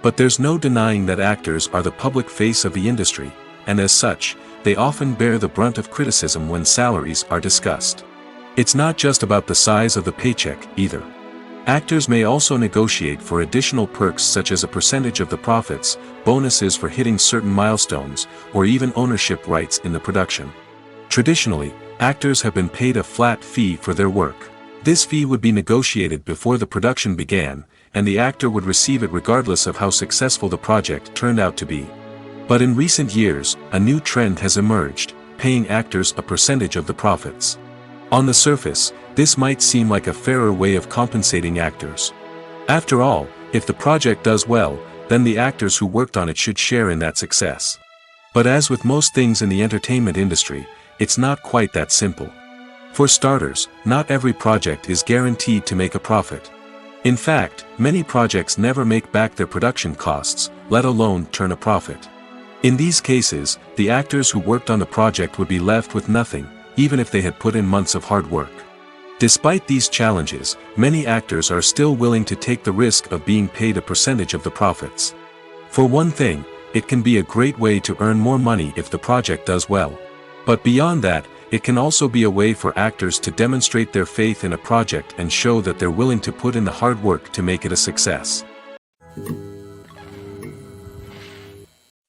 But there's no denying that actors are the public face of the industry, and as such, they often bear the brunt of criticism when salaries are discussed. It's not just about the size of the paycheck, either. Actors may also negotiate for additional perks such as a percentage of the profits, bonuses for hitting certain milestones, or even ownership rights in the production. Traditionally, actors have been paid a flat fee for their work. This fee would be negotiated before the production began, and the actor would receive it regardless of how successful the project turned out to be. But in recent years, a new trend has emerged, paying actors a percentage of the profits. On the surface, this might seem like a fairer way of compensating actors. After all, if the project does well, then the actors who worked on it should share in that success. But as with most things in the entertainment industry, it's not quite that simple. For starters, not every project is guaranteed to make a profit. In fact, many projects never make back their production costs, let alone turn a profit. In these cases, the actors who worked on the project would be left with nothing, even if they had put in months of hard work. Despite these challenges, many actors are still willing to take the risk of being paid a percentage of the profits. For one thing, it can be a great way to earn more money if the project does well. But beyond that, it can also be a way for actors to demonstrate their faith in a project and show that they're willing to put in the hard work to make it a success.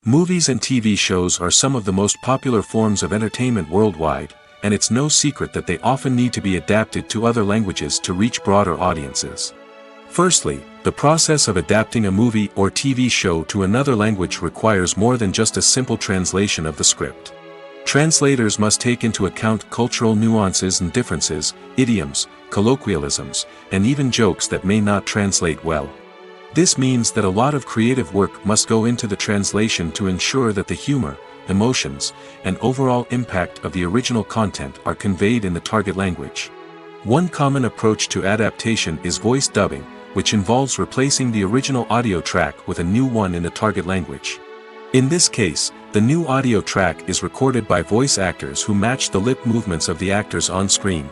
Movies and TV shows are some of the most popular forms of entertainment worldwide, and it's no secret that they often need to be adapted to other languages to reach broader audiences. Firstly, the process of adapting a movie or TV show to another language requires more than just a simple translation of the script. Translators must take into account cultural nuances and differences, idioms, colloquialisms, and even jokes that may not translate well. This means that a lot of creative work must go into the translation to ensure that the humor, emotions, and overall impact of the original content are conveyed in the target language. One common approach to adaptation is voice dubbing, which involves replacing the original audio track with a new one in the target language. In this case, The new audio track is recorded by voice actors who match the lip movements of the actors on screen.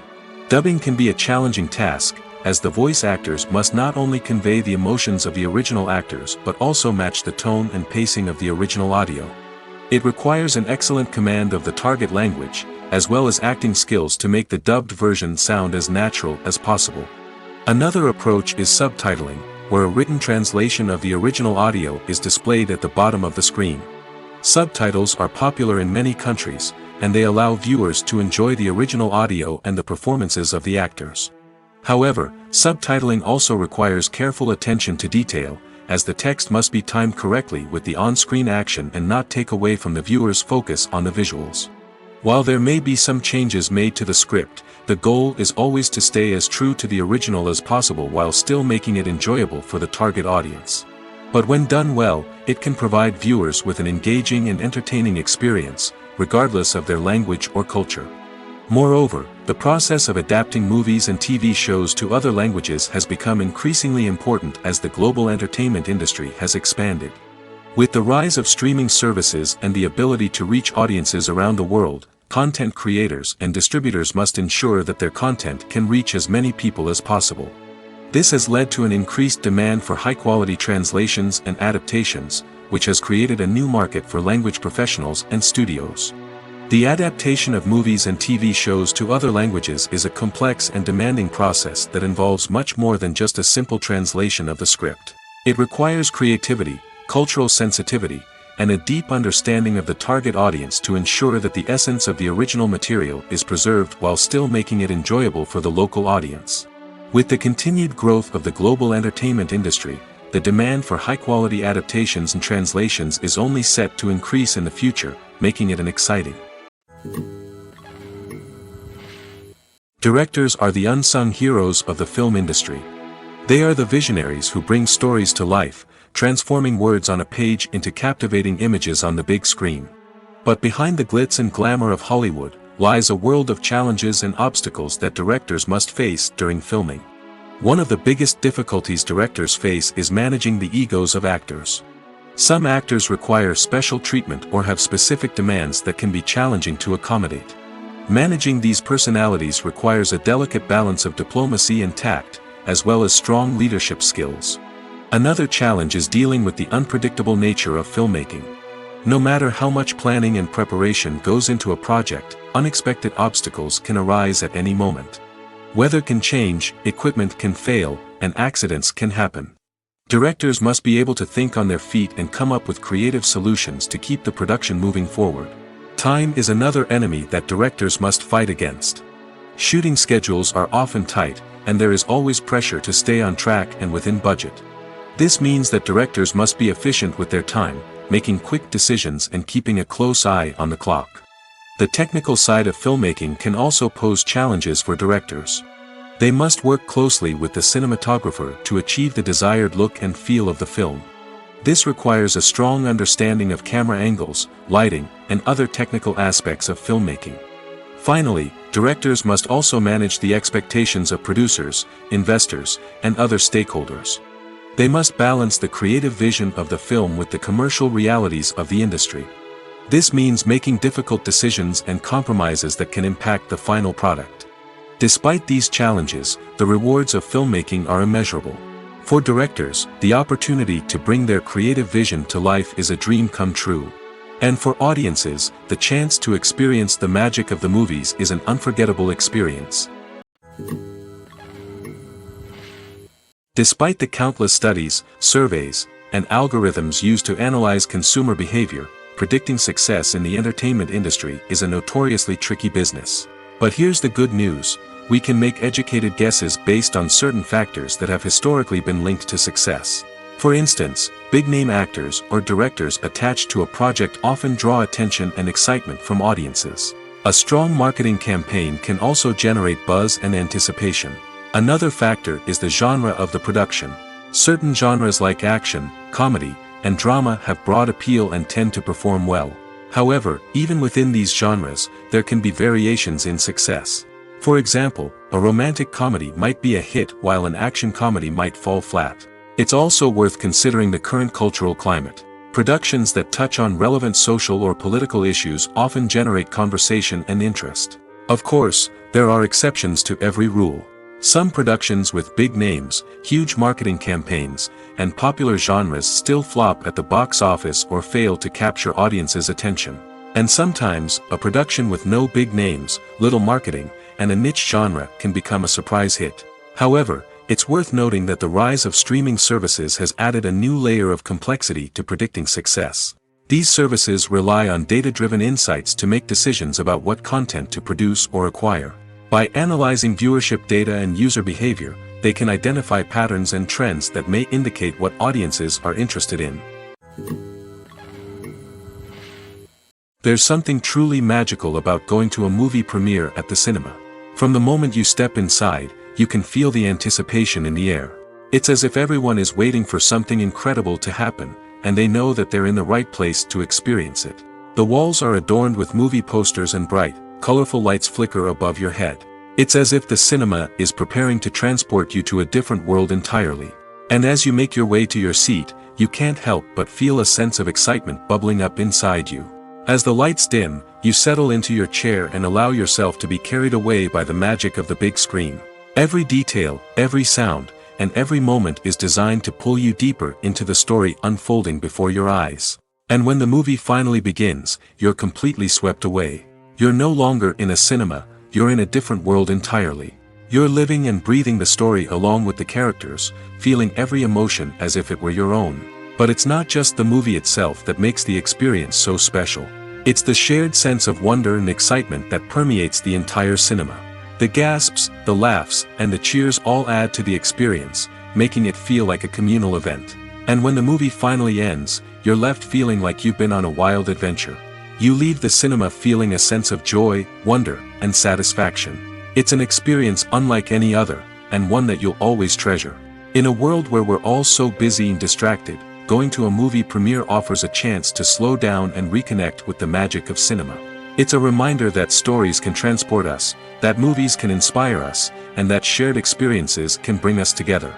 Dubbing can be a challenging task, as the voice actors must not only convey the emotions of the original actors but also match the tone and pacing of the original audio. It requires an excellent command of the target language, as well as acting skills to make the dubbed version sound as natural as possible. Another approach is subtitling, where a written translation of the original audio is displayed at the bottom of the screen. Subtitles are popular in many countries, and they allow viewers to enjoy the original audio and the performances of the actors. However, subtitling also requires careful attention to detail, as the text must be timed correctly with the on-screen action and not take away from the viewer's focus on the visuals. While there may be some changes made to the script, the goal is always to stay as true to the original as possible while still making it enjoyable for the target audience. But when done well, it can provide viewers with an engaging and entertaining experience, regardless of their language or culture. Moreover, the process of adapting movies and TV shows to other languages has become increasingly important as the global entertainment industry has expanded. With the rise of streaming services and the ability to reach audiences around the world, content creators and distributors must ensure that their content can reach as many people as possible. This has led to an increased demand for high-quality translations and adaptations, which has created a new market for language professionals and studios. The adaptation of movies and TV shows to other languages is a complex and demanding process that involves much more than just a simple translation of the script. It requires creativity, cultural sensitivity, and a deep understanding of the target audience to ensure that the essence of the original material is preserved while still making it enjoyable for the local audience. With the continued growth of the global entertainment industry, the demand for high-quality adaptations and translations is only set to increase in the future, making it an exciting. Directors are the unsung heroes of the film industry. They are the visionaries who bring stories to life, transforming words on a page into captivating images on the big screen. But behind the glitz and glamour of Hollywood lies a world of challenges and obstacles that directors must face during filming. One of the biggest difficulties directors face is managing the egos of actors. Some actors require special treatment or have specific demands that can be challenging to accommodate. Managing these personalities requires a delicate balance of diplomacy and tact, as well as strong leadership skills. Another challenge is dealing with the unpredictable nature of filmmaking. No matter how much planning and preparation goes into a project, unexpected obstacles can arise at any moment. Weather can change, equipment can fail, and accidents can happen. Directors must be able to think on their feet and come up with creative solutions to keep the production moving forward. Time is another enemy that directors must fight against. Shooting schedules are often tight, and there is always pressure to stay on track and within budget. This means that directors must be efficient with their time, making quick decisions and keeping a close eye on the clock. The technical side of filmmaking can also pose challenges for directors. They must work closely with the cinematographer to achieve the desired look and feel of the film. This requires a strong understanding of camera angles, lighting, and other technical aspects of filmmaking. Finally, directors must also manage the expectations of producers, investors, and other stakeholders. They must balance the creative vision of the film with the commercial realities of the industry. This means making difficult decisions and compromises that can impact the final product. Despite these challenges, the rewards of filmmaking are immeasurable. For directors, the opportunity to bring their creative vision to life is a dream come true. And for audiences, the chance to experience the magic of the movies is an unforgettable experience. Despite the countless studies, surveys, and algorithms used to analyze consumer behavior, predicting success in the entertainment industry is a notoriously tricky business. But here's the good news: we can make educated guesses based on certain factors that have historically been linked to success. For instance, big-name actors or directors attached to a project often draw attention and excitement from audiences. A strong marketing campaign can also generate buzz and anticipation. Another factor is the genre of the production. Certain genres like action, comedy, and drama have broad appeal and tend to perform well. However, even within these genres, there can be variations in success. For example, a romantic comedy might be a hit while an action comedy might fall flat. It's also worth considering the current cultural climate. Productions that touch on relevant social or political issues often generate conversation and interest. Of course, there are exceptions to every rule. Some productions with big names, huge marketing campaigns, and popular genres still flop at the box office or fail to capture audiences' attention. And sometimes, a production with no big names, little marketing, and a niche genre can become a surprise hit. However, it's worth noting that the rise of streaming services has added a new layer of complexity to predicting success. These services rely on data-driven insights to make decisions about what content to produce or acquire. By analyzing viewership data and user behavior, they can identify patterns and trends that may indicate what audiences are interested in. There's something truly magical about going to a movie premiere at the cinema. From the moment you step inside, you can feel the anticipation in the air. It's as if everyone is waiting for something incredible to happen, and they know that they're in the right place to experience it. The walls are adorned with movie posters and bright, colorful lights flicker above your head. It's as if the cinema is preparing to transport you to a different world entirely. And as you make your way to your seat, you can't help but feel a sense of excitement bubbling up inside you. As the lights dim, you settle into your chair and allow yourself to be carried away by the magic of the big screen. Every detail, every sound, and every moment is designed to pull you deeper into the story unfolding before your eyes. And when the movie finally begins, you're completely swept away. You're no longer in a cinema, you're in a different world entirely. You're living and breathing the story along with the characters, feeling every emotion as if it were your own. But it's not just the movie itself that makes the experience so special. It's the shared sense of wonder and excitement that permeates the entire cinema. The gasps, the laughs, and the cheers all add to the experience, making it feel like a communal event. And when the movie finally ends, you're left feeling like you've been on a wild adventure. You leave the cinema feeling a sense of joy, wonder, and satisfaction. It's an experience unlike any other, and one that you'll always treasure. In a world where we're all so busy and distracted, going to a movie premiere offers a chance to slow down and reconnect with the magic of cinema. It's a reminder that stories can transport us, that movies can inspire us, and that shared experiences can bring us together.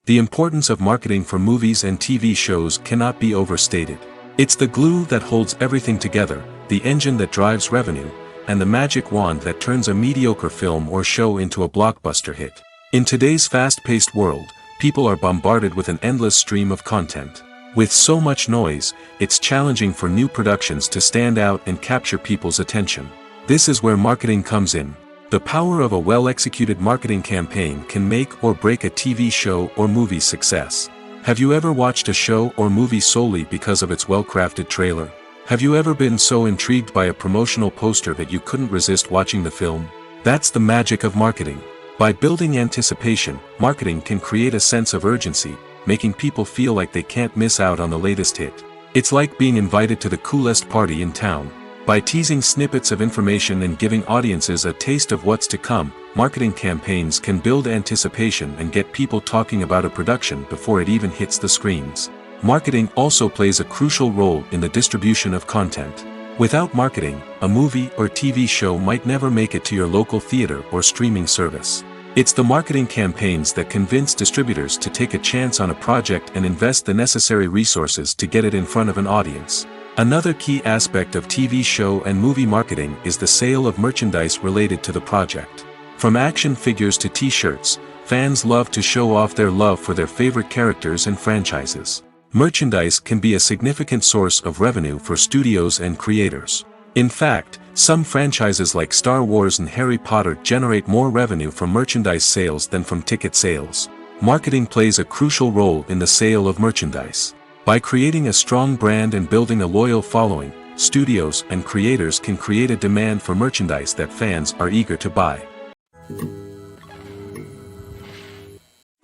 The importance of marketing for movies and TV shows cannot be overstated. It's the glue that holds everything together, the engine that drives revenue, and the magic wand that turns a mediocre film or show into a blockbuster hit. In today's fast-paced world, people are bombarded with an endless stream of content. With so much noise, it's challenging for new productions to stand out and capture people's attention. This is where marketing comes in. The power of a well-executed marketing campaign can make or break a TV show or movie's success. Have you ever watched a show or movie solely because of its well-crafted trailer? Have you ever been so intrigued by a promotional poster that you couldn't resist watching the film? That's the magic of marketing. By building anticipation, marketing can create a sense of urgency, making people feel like they can't miss out on the latest hit. It's like being invited to the coolest party in town. By teasing snippets of information and giving audiences a taste of what's to come, marketing campaigns can build anticipation and get people talking about a production before it even hits the screens. Marketing also plays a crucial role in the distribution of content. Without marketing, a movie or TV show might never make it to your local theater or streaming service. It's the marketing campaigns that convince distributors to take a chance on a project and invest the necessary resources to get it in front of an audience. Another key aspect of TV show and movie marketing is the sale of merchandise related to the project. From action figures to t-shirts, fans love to show off their love for their favorite characters and franchises. Merchandise can be a significant source of revenue for studios and creators. In fact, some franchises like Star Wars and Harry Potter generate more revenue from merchandise sales than from ticket sales. Marketing plays a crucial role in the sale of merchandise. By creating a strong brand and building a loyal following, studios and creators can create a demand for merchandise that fans are eager to buy.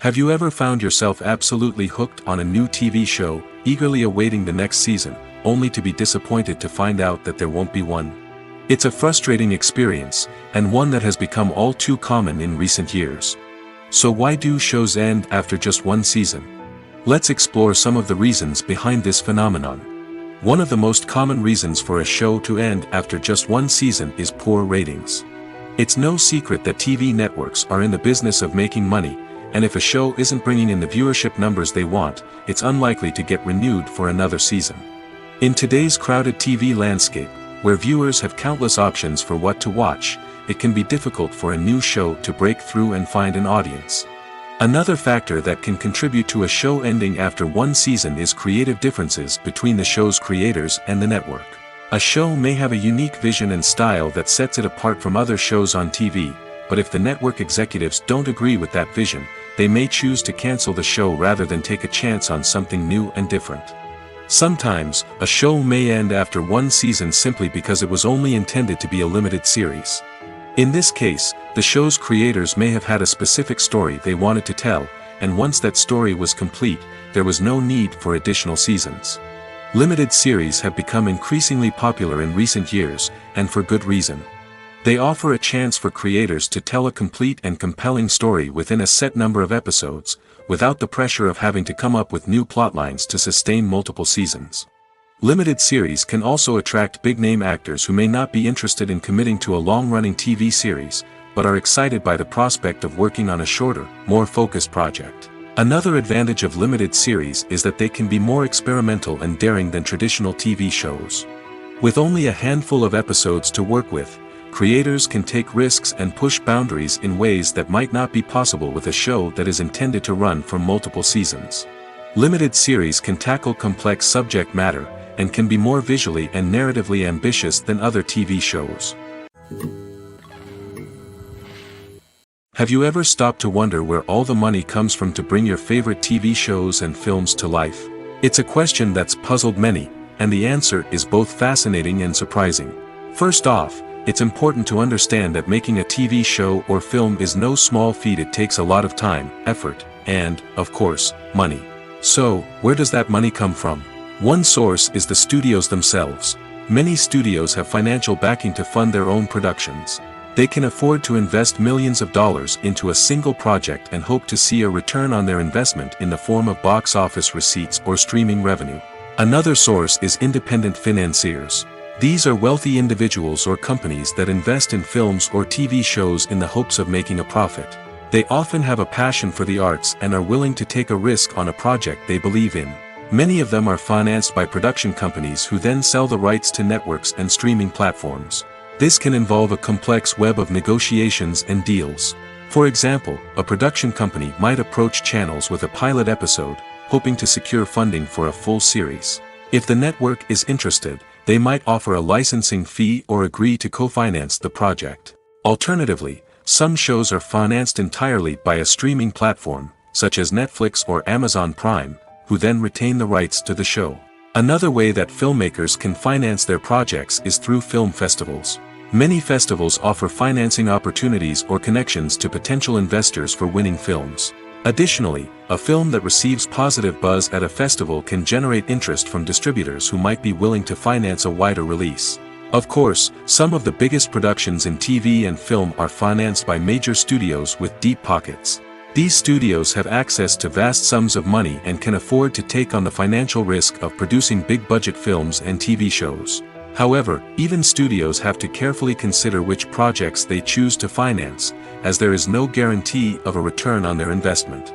Have you ever found yourself absolutely hooked on a new TV show, eagerly awaiting the next season, only to be disappointed to find out that there won't be one? It's a frustrating experience, and one that has become all too common in recent years. So why do shows end after just one season? Let's explore some of the reasons behind this phenomenon. One of the most common reasons for a show to end after just one season is poor ratings. It's no secret that TV networks are in the business of making money, and if a show isn't bringing in the viewership numbers they want, it's unlikely to get renewed for another season. In today's crowded TV landscape, where viewers have countless options for what to watch, it can be difficult for a new show to break through and find an audience. Another factor that can contribute to a show ending after one season is creative differences between the show's creators and the network. A show may have a unique vision and style that sets it apart from other shows on TV, but if the network executives don't agree with that vision, they may choose to cancel the show rather than take a chance on something new and different. Sometimes, a show may end after one season simply because it was only intended to be a limited series. In this case, the show's creators may have had a specific story they wanted to tell, and once that story was complete, there was no need for additional seasons. Limited series have become increasingly popular in recent years, and for good reason. They offer a chance for creators to tell a complete and compelling story within a set number of episodes, without the pressure of having to come up with new plotlines to sustain multiple seasons. Limited series can also attract big-name actors who may not be interested in committing to a long-running TV series, but are excited by the prospect of working on a shorter, more focused project. Another advantage of limited series is that they can be more experimental and daring than traditional TV shows. With only a handful of episodes to work with, creators can take risks and push boundaries in ways that might not be possible with a show that is intended to run for multiple seasons. Limited series can tackle complex subject matter, and can be more visually and narratively ambitious than other TV shows. Have you ever stopped to wonder where all the money comes from to bring your favorite TV shows and films to life? It's a question that's puzzled many, and the answer is both fascinating and surprising. First off, it's important to understand that making a TV show or film is no small feat. It takes a lot of time, effort, and, of course, money. So, where does that money come from? One source is the studios themselves. Many studios have financial backing to fund their own productions. They can afford to invest millions of dollars into a single project and hope to see a return on their investment in the form of box office receipts or streaming revenue. Another source is independent financiers. These are wealthy individuals or companies that invest in films or TV shows in the hopes of making a profit. They often have a passion for the arts and are willing to take a risk on a project they believe in. Many of them are financed by production companies who then sell the rights to networks and streaming platforms. This can involve a complex web of negotiations and deals. For example, a production company might approach channels with a pilot episode, hoping to secure funding for a full series. If the network is interested, they might offer a licensing fee or agree to co-finance the project. Alternatively, some shows are financed entirely by a streaming platform, such as Netflix or Amazon Prime, who then retain the rights to the show. Another way that filmmakers can finance their projects is through film festivals. Many festivals offer financing opportunities or connections to potential investors for winning films. Additionally, a film that receives positive buzz at a festival can generate interest from distributors who might be willing to finance a wider release. Of course, some of the biggest productions in TV and film are financed by major studios with deep pockets. These studios have access to vast sums of money and can afford to take on the financial risk of producing big-budget films and TV shows. However, even studios have to carefully consider which projects they choose to finance, as there is no guarantee of a return on their investment.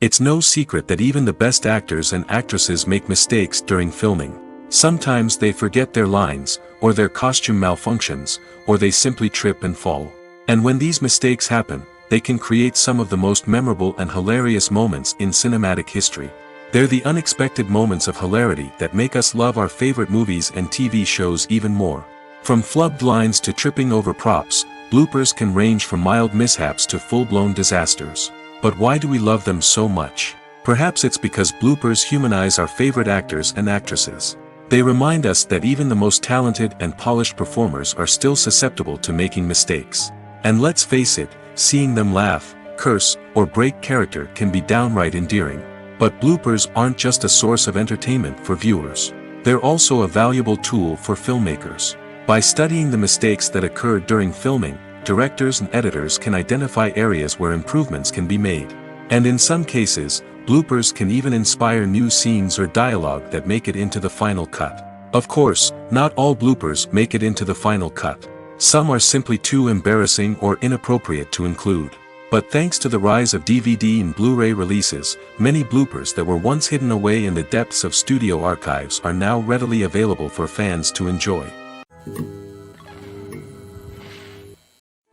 It's no secret that even the best actors and actresses make mistakes during filming. Sometimes they forget their lines, or their costume malfunctions, or they simply trip and fall. And when these mistakes happen, they can create some of the most memorable and hilarious moments in cinematic history. They're the unexpected moments of hilarity that make us love our favorite movies and TV shows even more. From flubbed lines to tripping over props, bloopers can range from mild mishaps to full-blown disasters. But why do we love them so much? Perhaps it's because bloopers humanize our favorite actors and actresses. They remind us that even the most talented and polished performers are still susceptible to making mistakes. And let's face it, seeing them laugh, curse, or break character can be downright endearing. But bloopers aren't just a source of entertainment for viewers. They're also a valuable tool for filmmakers. By studying the mistakes that occurred during filming, directors and editors can identify areas where improvements can be made. And in some cases, bloopers can even inspire new scenes or dialogue that make it into the final cut. Of course, not all bloopers make it into the final cut. Some are simply too embarrassing or inappropriate to include. But thanks to the rise of DVD and Blu-ray releases, many bloopers that were once hidden away in the depths of studio archives are now readily available for fans to enjoy.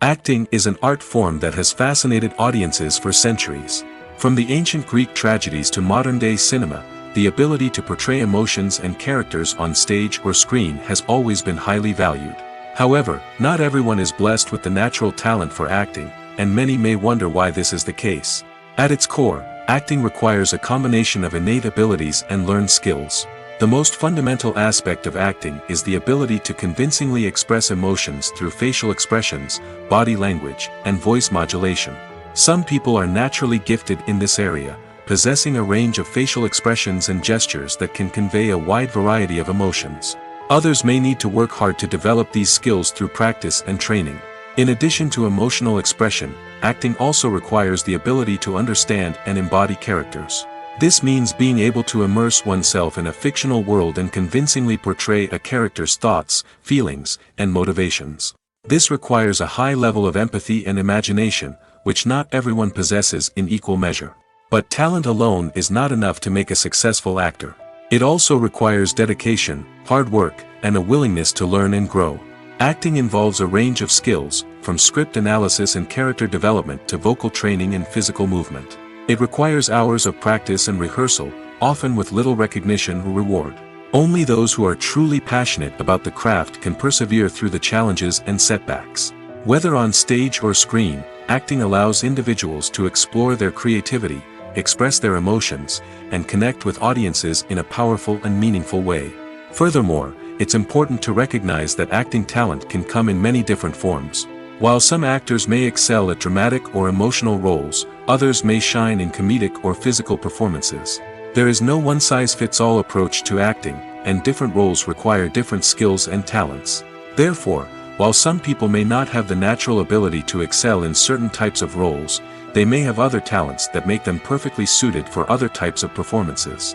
Acting is an art form that has fascinated audiences for centuries. From the ancient Greek tragedies to modern-day cinema, the ability to portray emotions and characters on stage or screen has always been highly valued. However, not everyone is blessed with the natural talent for acting, and many may wonder why this is the case. At its core, acting requires a combination of innate abilities and learned skills. The most fundamental aspect of acting is the ability to convincingly express emotions through facial expressions, body language, and voice modulation. Some people are naturally gifted in this area, possessing a range of facial expressions and gestures that can convey a wide variety of emotions. Others may need to work hard to develop these skills through practice and training. In addition to emotional expression, acting also requires the ability to understand and embody characters. This means being able to immerse oneself in a fictional world and convincingly portray a character's thoughts, feelings, and motivations. This requires a high level of empathy and imagination, which not everyone possesses in equal measure. But talent alone is not enough to make a successful actor. It also requires dedication, hard work, and a willingness to learn and grow. Acting involves a range of skills, from script analysis and character development to vocal training and physical movement. It requires hours of practice and rehearsal, often with little recognition or reward. Only those who are truly passionate about the craft can persevere through the challenges and setbacks. Whether on stage or screen, acting allows individuals to explore their creativity, express their emotions, and connect with audiences in a powerful and meaningful way. Furthermore, it's important to recognize that acting talent can come in many different forms. While some actors may excel at dramatic or emotional roles, others may shine in comedic or physical performances. There is no one-size-fits-all approach to acting, and different roles require different skills and talents. Therefore, while some people may not have the natural ability to excel in certain types of roles, they may have other talents that make them perfectly suited for other types of performances.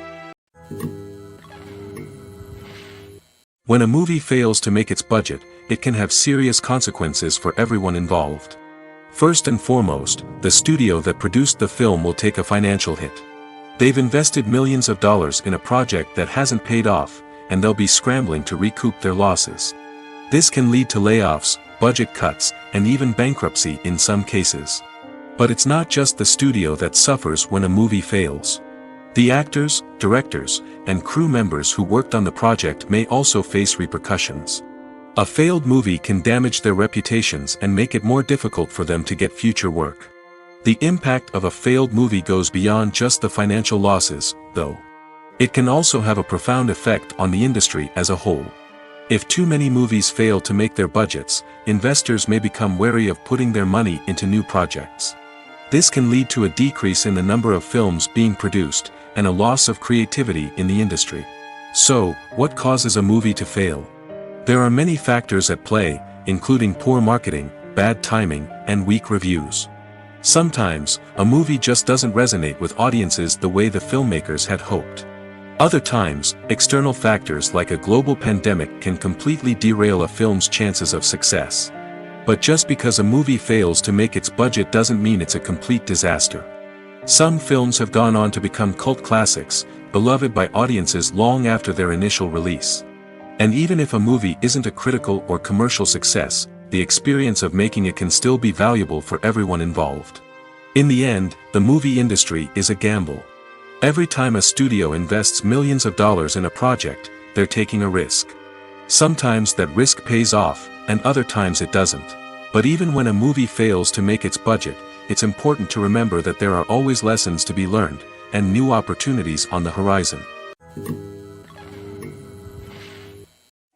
When a movie fails to make its budget, it can have serious consequences for everyone involved. First and foremost, the studio that produced the film will take a financial hit. They've invested millions of dollars in a project that hasn't paid off, and they'll be scrambling to recoup their losses. This can lead to layoffs, budget cuts, and even bankruptcy in some cases. But it's not just the studio that suffers when a movie fails. The actors, directors, and crew members who worked on the project may also face repercussions. A failed movie can damage their reputations and make it more difficult for them to get future work. The impact of a failed movie goes beyond just the financial losses, though. It can also have a profound effect on the industry as a whole. If too many movies fail to make their budgets, investors may become wary of putting their money into new projects. This can lead to a decrease in the number of films being produced, and a loss of creativity in the industry. So, what causes a movie to fail? There are many factors at play, including poor marketing, bad timing, and weak reviews. Sometimes, a movie just doesn't resonate with audiences the way the filmmakers had hoped. Other times, external factors like a global pandemic can completely derail a film's chances of success. But just because a movie fails to make its budget doesn't mean it's a complete disaster. Some films have gone on to become cult classics, beloved by audiences long after their initial release. And even if a movie isn't a critical or commercial success, the experience of making it can still be valuable for everyone involved. In the end, the movie industry is a gamble. Every time a studio invests millions of dollars in a project, they're taking a risk. Sometimes that risk pays off, and other times it doesn't. But even when a movie fails to make its budget, it's important to remember that there are always lessons to be learned, and new opportunities on the horizon.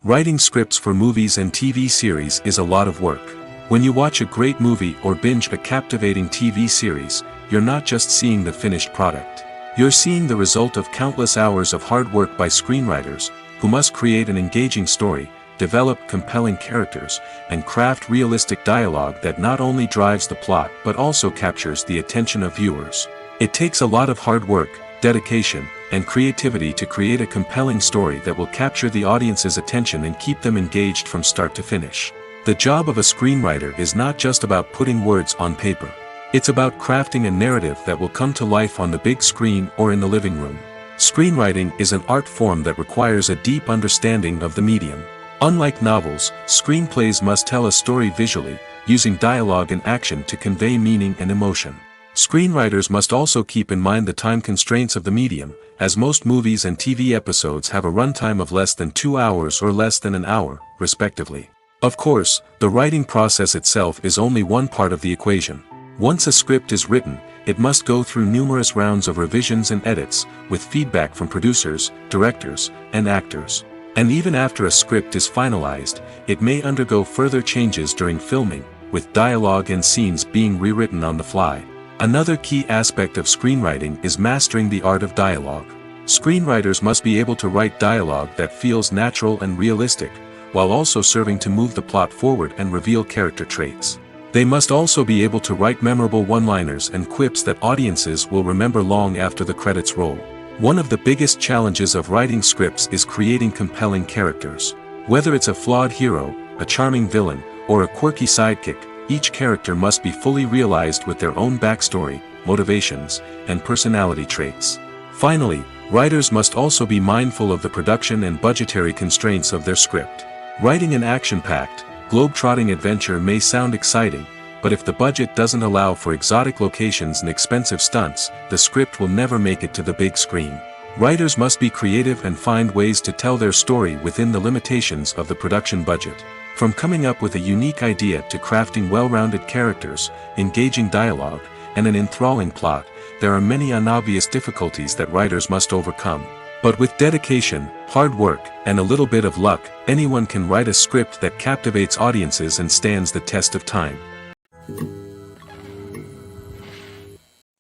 Writing scripts for movies and TV series is a lot of work. When you watch a great movie or binge a captivating TV series, you're not just seeing the finished product. You're seeing the result of countless hours of hard work by screenwriters, who must create an engaging story, develop compelling characters, and craft realistic dialogue that not only drives the plot but also captures the attention of viewers. It takes a lot of hard work, dedication, and creativity to create a compelling story that will capture the audience's attention and keep them engaged from start to finish. The job of a screenwriter is not just about putting words on paper. It's about crafting a narrative that will come to life on the big screen or in the living room. Screenwriting is an art form that requires a deep understanding of the medium. Unlike novels, screenplays must tell a story visually, using dialogue and action to convey meaning and emotion. Screenwriters must also keep in mind the time constraints of the medium, as most movies and TV episodes have a runtime of less than 2 hours or less than an hour, respectively. Of course, the writing process itself is only one part of the equation. Once a script is written, it must go through numerous rounds of revisions and edits, with feedback from producers, directors, and actors. And even after a script is finalized, it may undergo further changes during filming, with dialogue and scenes being rewritten on the fly. Another key aspect of screenwriting is mastering the art of dialogue. Screenwriters must be able to write dialogue that feels natural and realistic, while also serving to move the plot forward and reveal character traits. They must also be able to write memorable one-liners and quips that audiences will remember long after the credits roll. One of the biggest challenges of writing scripts is creating compelling characters. Whether it's a flawed hero, a charming villain, or a quirky sidekick, each character must be fully realized with their own backstory, motivations, and personality traits. Finally, writers must also be mindful of the production and budgetary constraints of their script. Writing an action-packed, globe-trotting adventure may sound exciting, but if the budget doesn't allow for exotic locations and expensive stunts, the script will never make it to the big screen. Writers must be creative and find ways to tell their story within the limitations of the production budget. From coming up with a unique idea to crafting well-rounded characters, engaging dialogue, and an enthralling plot, there are many unobvious difficulties that writers must overcome. But with dedication, hard work, and a little bit of luck, anyone can write a script that captivates audiences and stands the test of time.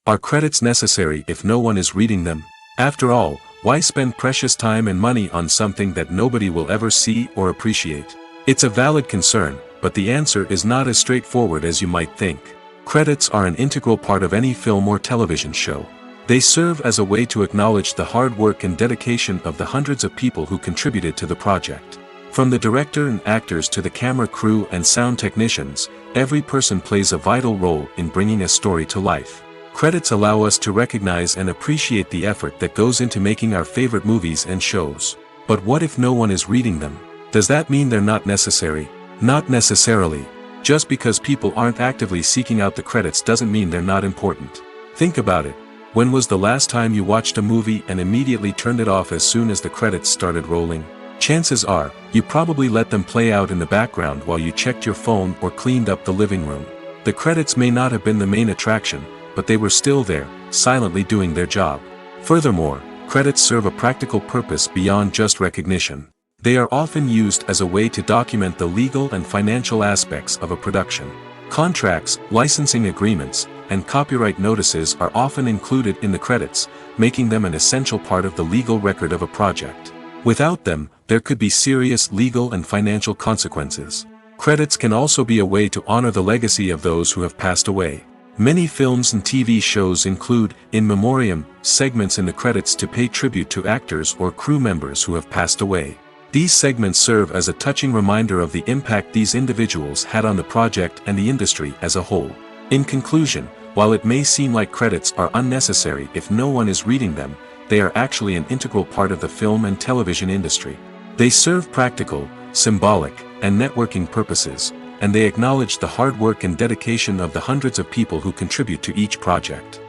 Are credits necessary if no one is reading them? After all, why spend precious time and money on something that nobody will ever see or appreciate? It's a valid concern, but the answer is not as straightforward as you might think. Credits are an integral part of any film or television show. They serve as a way to acknowledge the hard work and dedication of the hundreds of people who contributed to the project. From the director and actors to the camera crew and sound technicians, every person plays a vital role in bringing a story to life. Credits allow us to recognize and appreciate the effort that goes into making our favorite movies and shows. But what if no one is reading them? Does that mean they're not necessary? Not necessarily. Just because people aren't actively seeking out the credits doesn't mean they're not important. Think about it. When was the last time you watched a movie and immediately turned it off as soon as the credits started rolling? Chances are, you probably let them play out in the background while you checked your phone or cleaned up the living room. The credits may not have been the main attraction, but they were still there, silently doing their job. Furthermore, credits serve a practical purpose beyond just recognition. They are often used as a way to document the legal and financial aspects of a production. Contracts, licensing agreements, and copyright notices are often included in the credits, making them an essential part of the legal record of a project. Without them, there could be serious legal and financial consequences. Credits can also be a way to honor the legacy of those who have passed away. Many films and TV shows include, in memoriam, segments in the credits to pay tribute to actors or crew members who have passed away. These segments serve as a touching reminder of the impact these individuals had on the project and the industry as a whole. In conclusion, while it may seem like credits are unnecessary if no one is reading them, they are actually an integral part of the film and television industry. They serve practical, symbolic, and networking purposes, and they acknowledge the hard work and dedication of the hundreds of people who contribute to each project.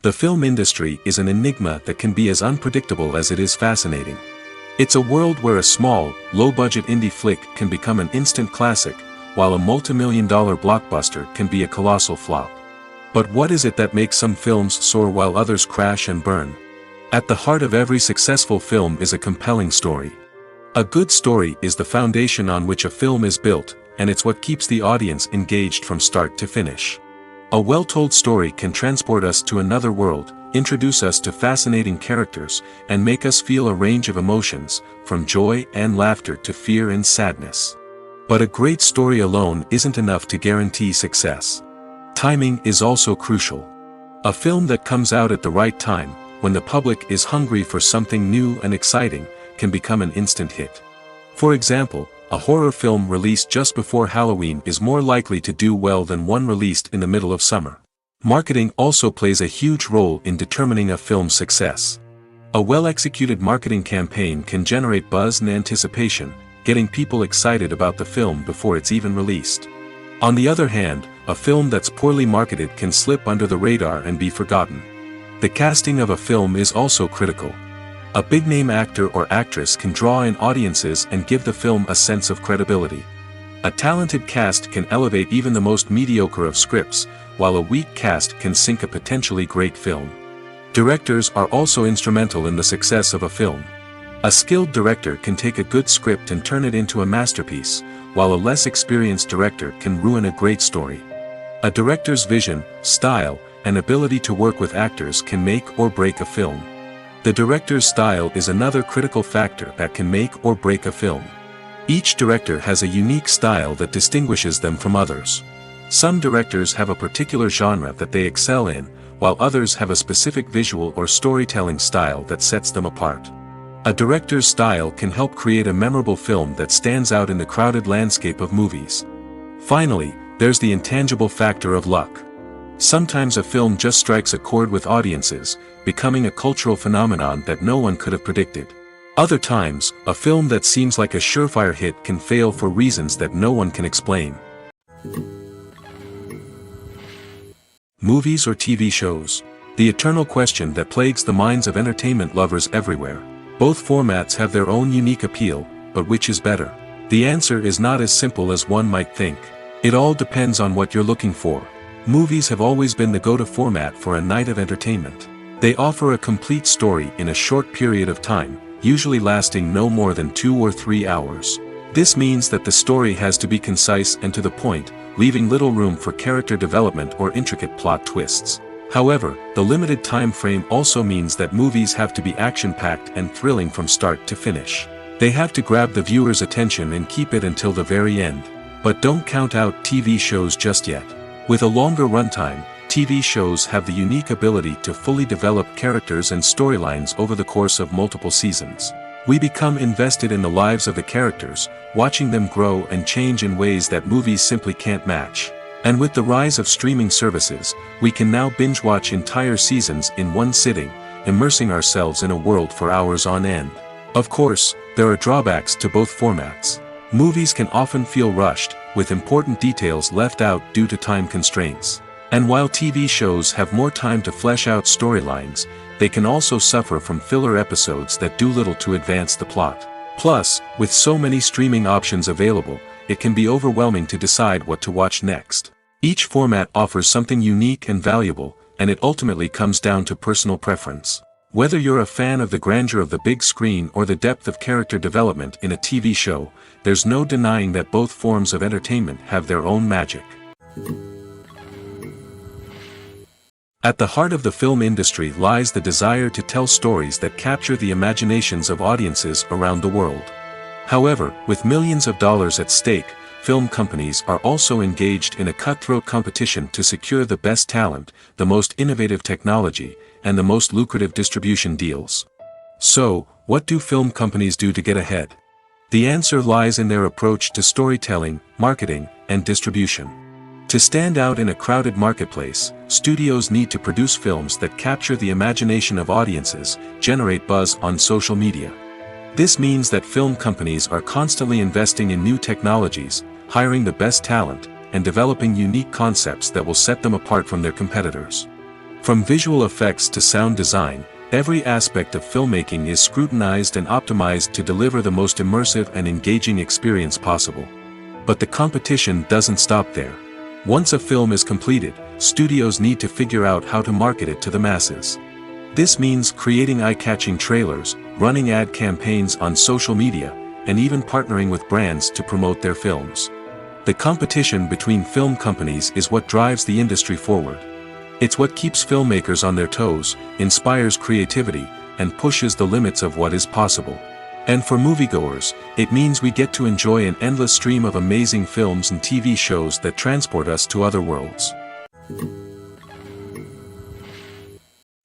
The film industry is an enigma that can be as unpredictable as it is fascinating. It's a world where a small, low-budget indie flick can become an instant classic, while a multi-million-dollar blockbuster can be a colossal flop. But what is it that makes some films soar while others crash and burn? At the heart of every successful film is a compelling story. A good story is the foundation on which a film is built, and it's what keeps the audience engaged from start to finish. A well-told story can transport us to another world, introduce us to fascinating characters, and make us feel a range of emotions, from joy and laughter to fear and sadness. But a great story alone isn't enough to guarantee success. Timing is also crucial. A film that comes out at the right time, when the public is hungry for something new and exciting, can become an instant hit. For example, a horror film released just before Halloween is more likely to do well than one released in the middle of summer. Marketing also plays a huge role in determining a film's success. A well-executed marketing campaign can generate buzz and anticipation, getting people excited about the film before it's even released. On the other hand, a film that's poorly marketed can slip under the radar and be forgotten. The casting of a film is also critical. A big-name actor or actress can draw in audiences and give the film a sense of credibility. A talented cast can elevate even the most mediocre of scripts, while a weak cast can sink a potentially great film. Directors are also instrumental in the success of a film. A skilled director can take a good script and turn it into a masterpiece, while a less experienced director can ruin a great story. A director's vision, style, and ability to work with actors can make or break a film. The director's style is another critical factor that can make or break a film. Each director has a unique style that distinguishes them from others. Some directors have a particular genre that they excel in, while others have a specific visual or storytelling style that sets them apart. A director's style can help create a memorable film that stands out in the crowded landscape of movies. Finally, there's the intangible factor of luck. Sometimes a film just strikes a chord with audiences, becoming a cultural phenomenon that no one could have predicted. Other times, a film that seems like a surefire hit can fail for reasons that no one can explain. Movies or TV shows? The eternal question that plagues the minds of entertainment lovers everywhere. Both formats have their own unique appeal, but which is better? The answer is not as simple as one might think. It all depends on what you're looking for. Movies have always been the go-to format for a night of entertainment. They offer a complete story in a short period of time, usually lasting no more than 2 or 3 hours. This means that the story has to be concise and to the point, leaving little room for character development or intricate plot twists. However, the limited time frame also means that movies have to be action-packed and thrilling from start to finish. They have to grab the viewer's attention and keep it until the very end. But don't count out TV shows just yet. With a longer runtime, TV shows have the unique ability to fully develop characters and storylines over the course of multiple seasons. We become invested in the lives of the characters, watching them grow and change in ways that movies simply can't match. And with the rise of streaming services, we can now binge-watch entire seasons in one sitting, immersing ourselves in a world for hours on end. Of course, there are drawbacks to both formats. Movies can often feel rushed, with important details left out due to time constraints. And while TV shows have more time to flesh out storylines, they can also suffer from filler episodes that do little to advance the plot. Plus, with so many streaming options available, it can be overwhelming to decide what to watch next. Each format offers something unique and valuable, and it ultimately comes down to personal preference. Whether you're a fan of the grandeur of the big screen or the depth of character development in a TV show, there's no denying that both forms of entertainment have their own magic. At the heart of the film industry lies the desire to tell stories that capture the imaginations of audiences around the world. However, with millions of dollars at stake, film companies are also engaged in a cutthroat competition to secure the best talent, the most innovative technology, and the most lucrative distribution deals. So, what do film companies do to get ahead? The answer lies in their approach to storytelling, marketing, and distribution. To stand out in a crowded marketplace, studios need to produce films that capture the imagination of audiences, generate buzz on social media. This means that film companies are constantly investing in new technologies, hiring the best talent, and developing unique concepts that will set them apart from their competitors. From visual effects to sound design, every aspect of filmmaking is scrutinized and optimized to deliver the most immersive and engaging experience possible. But the competition doesn't stop there. Once a film is completed, studios need to figure out how to market it to the masses. This means creating eye-catching trailers, running ad campaigns on social media, and even partnering with brands to promote their films. The competition between film companies is what drives the industry forward. It's what keeps filmmakers on their toes, inspires creativity, and pushes the limits of what is possible. And for moviegoers, it means we get to enjoy an endless stream of amazing films and TV shows that transport us to other worlds.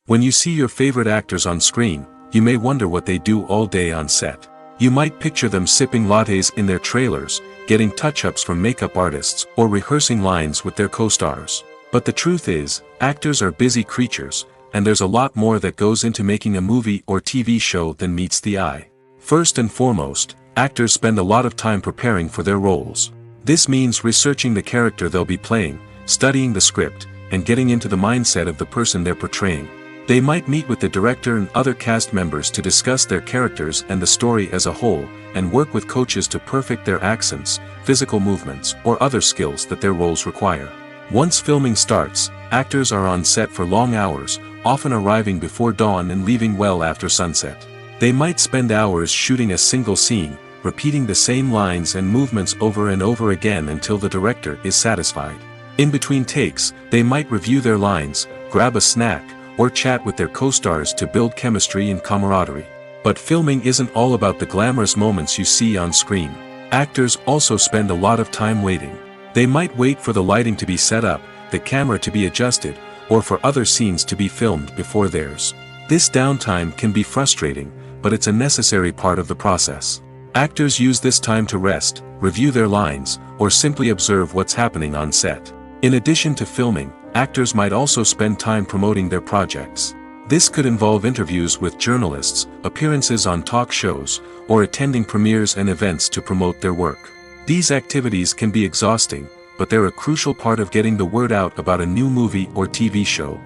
When you see your favorite actors on screen, you may wonder what they do all day on set. You might picture them sipping lattes in their trailers, getting touch-ups from makeup artists, or rehearsing lines with their co-stars. But the truth is, actors are busy creatures, and there's a lot more that goes into making a movie or TV show than meets the eye. First and foremost, actors spend a lot of time preparing for their roles. This means researching the character they'll be playing, studying the script, and getting into the mindset of the person they're portraying. They might meet with the director and other cast members to discuss their characters and the story as a whole, and work with coaches to perfect their accents, physical movements, or other skills that their roles require. Once filming starts, actors are on set for long hours, often arriving before dawn and leaving well after sunset. They might spend hours shooting a single scene, repeating the same lines and movements over and over again until the director is satisfied. In between takes, they might review their lines, grab a snack, or chat with their co-stars to build chemistry and camaraderie. But filming isn't all about the glamorous moments you see on screen. Actors also spend a lot of time waiting. They might wait for the lighting to be set up, the camera to be adjusted, or for other scenes to be filmed before theirs. This downtime can be frustrating, but it's a necessary part of the process. Actors use this time to rest, review their lines, or simply observe what's happening on set. In addition to filming, actors might also spend time promoting their projects. This could involve interviews with journalists, appearances on talk shows, or attending premieres and events to promote their work. These activities can be exhausting, but they're a crucial part of getting the word out about a new movie or TV show.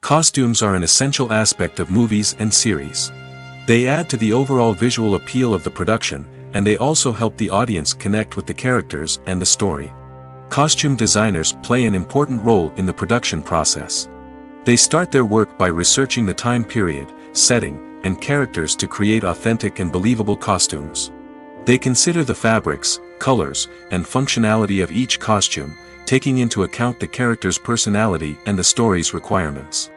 Costumes are an essential aspect of movies and series. They add to the overall visual appeal of the production, and they also help the audience connect with the characters and the story. Costume designers play an important role in the production process. They start their work by researching the time period, setting, and characters to create authentic and believable costumes. They consider the fabrics, colors, and functionality of each costume, taking into account the character's personality and the story's requirements.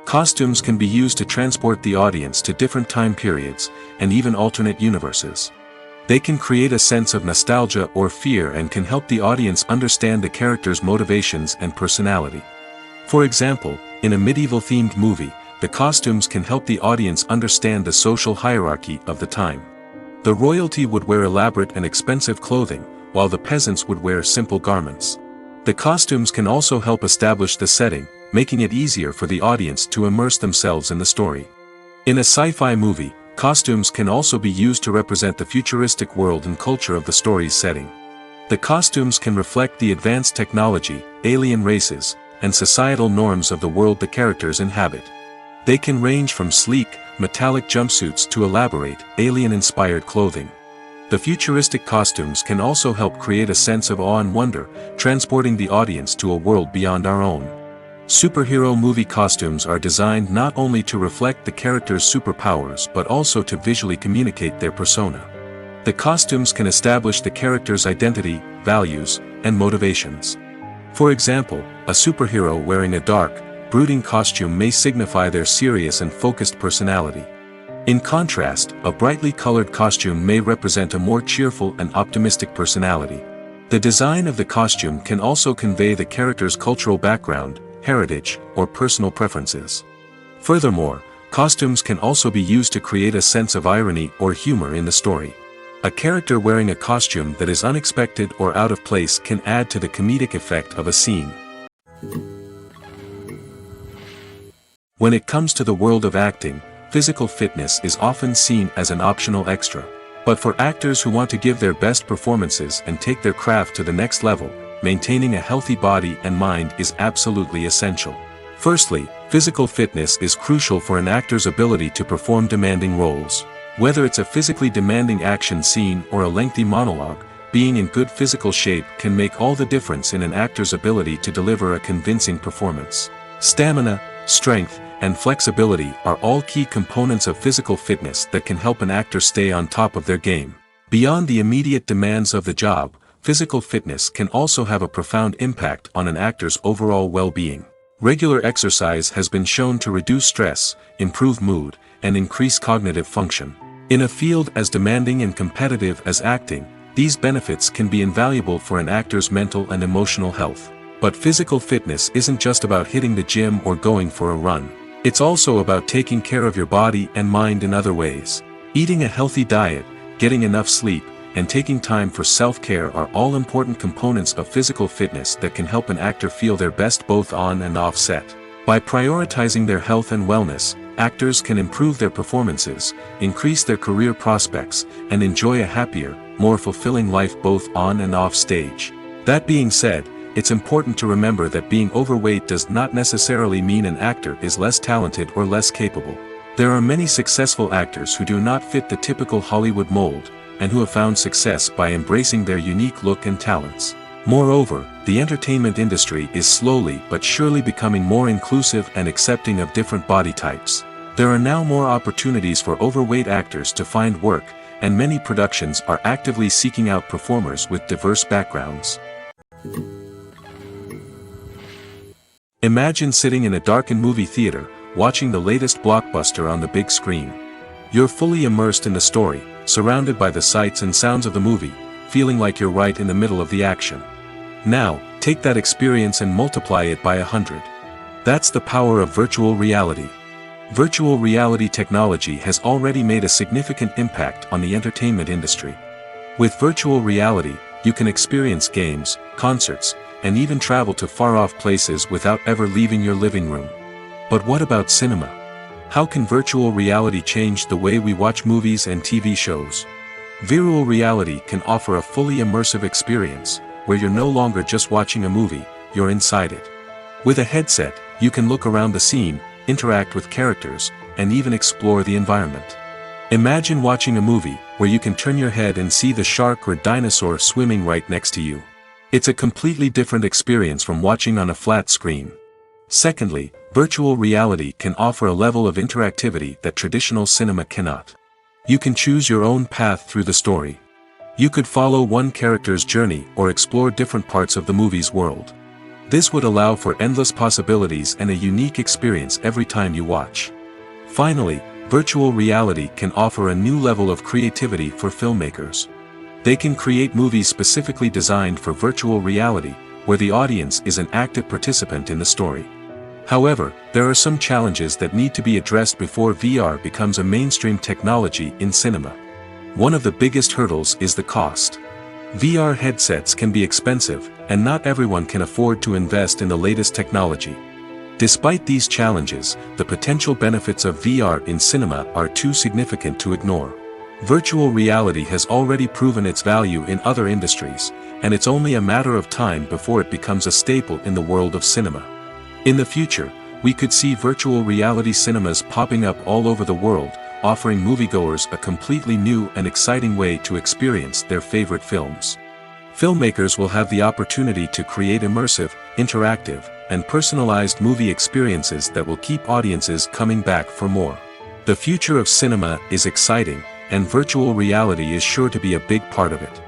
Costumes can be used to transport the audience to different time periods, and even alternate universes. They can create a sense of nostalgia or fear and can help the audience understand the character's motivations and personality. For example, in a medieval-themed movie, the costumes can help the audience understand the social hierarchy of the time. The royalty would wear elaborate and expensive clothing, while the peasants would wear simple garments. The costumes can also help establish the setting, making it easier for the audience to immerse themselves in the story. In a sci-fi movie, costumes can also be used to represent the futuristic world and culture of the story's setting. The costumes can reflect the advanced technology, alien races, and societal norms of the world the characters inhabit. They can range from sleek, metallic jumpsuits to elaborate, alien-inspired clothing. The futuristic costumes can also help create a sense of awe and wonder, transporting the audience to a world beyond our own. Superhero movie costumes are designed not only to reflect the character's superpowers but also to visually communicate their persona. The costumes can establish the character's identity, values, and motivations. For example, a superhero wearing a dark, brooding costume may signify their serious and focused personality. In contrast, a brightly colored costume may represent a more cheerful and optimistic personality. The design of the costume can also convey the character's cultural background, heritage, or personal preferences. Furthermore, costumes can also be used to create a sense of irony or humor in the story. A character wearing a costume that is unexpected or out of place can add to the comedic effect of a scene. When it comes to the world of acting, physical fitness is often seen as an optional extra. But for actors who want to give their best performances and take their craft to the next level, maintaining a healthy body and mind is absolutely essential. Firstly, physical fitness is crucial for an actor's ability to perform demanding roles. Whether it's a physically demanding action scene or a lengthy monologue, being in good physical shape can make all the difference in an actor's ability to deliver a convincing performance. Stamina, strength, and flexibility are all key components of physical fitness that can help an actor stay on top of their game. Beyond the immediate demands of the job, physical fitness can also have a profound impact on an actor's overall well-being. Regular exercise has been shown to reduce stress, improve mood, and increase cognitive function. In a field as demanding and competitive as acting, these benefits can be invaluable for an actor's mental and emotional health. But physical fitness isn't just about hitting the gym or going for a run. It's also about taking care of your body and mind in other ways. Eating a healthy diet, getting enough sleep, and taking time for self-care are all important components of physical fitness that can help an actor feel their best both on and off set. By prioritizing their health and wellness, actors can improve their performances, increase their career prospects, and enjoy a happier, more fulfilling life both on and off stage. That being said, it's important to remember that being overweight does not necessarily mean an actor is less talented or less capable. There are many successful actors who do not fit the typical Hollywood mold, and who have found success by embracing their unique look and talents. Moreover, the entertainment industry is slowly but surely becoming more inclusive and accepting of different body types. There are now more opportunities for overweight actors to find work, and many productions are actively seeking out performers with diverse backgrounds. Imagine sitting in a darkened movie theater, watching the latest blockbuster on the big screen. You're fully immersed in the story, surrounded by the sights and sounds of the movie, feeling like you're right in the middle of the action. Now, take that experience and multiply it by 100. That's the power of virtual reality. Virtual reality technology has already made a significant impact on the entertainment industry. With virtual reality, you can experience games, concerts, and even travel to far-off places without ever leaving your living room. But what about cinema? How can virtual reality change the way we watch movies and TV shows? Virtual reality can offer a fully immersive experience, where you're no longer just watching a movie, you're inside it. With a headset, you can look around the scene, interact with characters, and even explore the environment. Imagine watching a movie, where you can turn your head and see the shark or dinosaur swimming right next to you. It's a completely different experience from watching on a flat screen. Secondly, virtual reality can offer a level of interactivity that traditional cinema cannot. You can choose your own path through the story. You could follow one character's journey or explore different parts of the movie's world. This would allow for endless possibilities and a unique experience every time you watch. Finally, virtual reality can offer a new level of creativity for filmmakers. They can create movies specifically designed for virtual reality, where the audience is an active participant in the story. However, there are some challenges that need to be addressed before VR becomes a mainstream technology in cinema. One of the biggest hurdles is the cost. VR headsets can be expensive, and not everyone can afford to invest in the latest technology. Despite these challenges, the potential benefits of VR in cinema are too significant to ignore. Virtual reality has already proven its value in other industries, and it's only a matter of time before it becomes a staple in the world of cinema. In the future, we could see virtual reality cinemas popping up all over the world, offering moviegoers a completely new and exciting way to experience their favorite films. Filmmakers will have the opportunity to create immersive, interactive, and personalized movie experiences that will keep audiences coming back for more. The future of cinema is exciting, and virtual reality is sure to be a big part of it.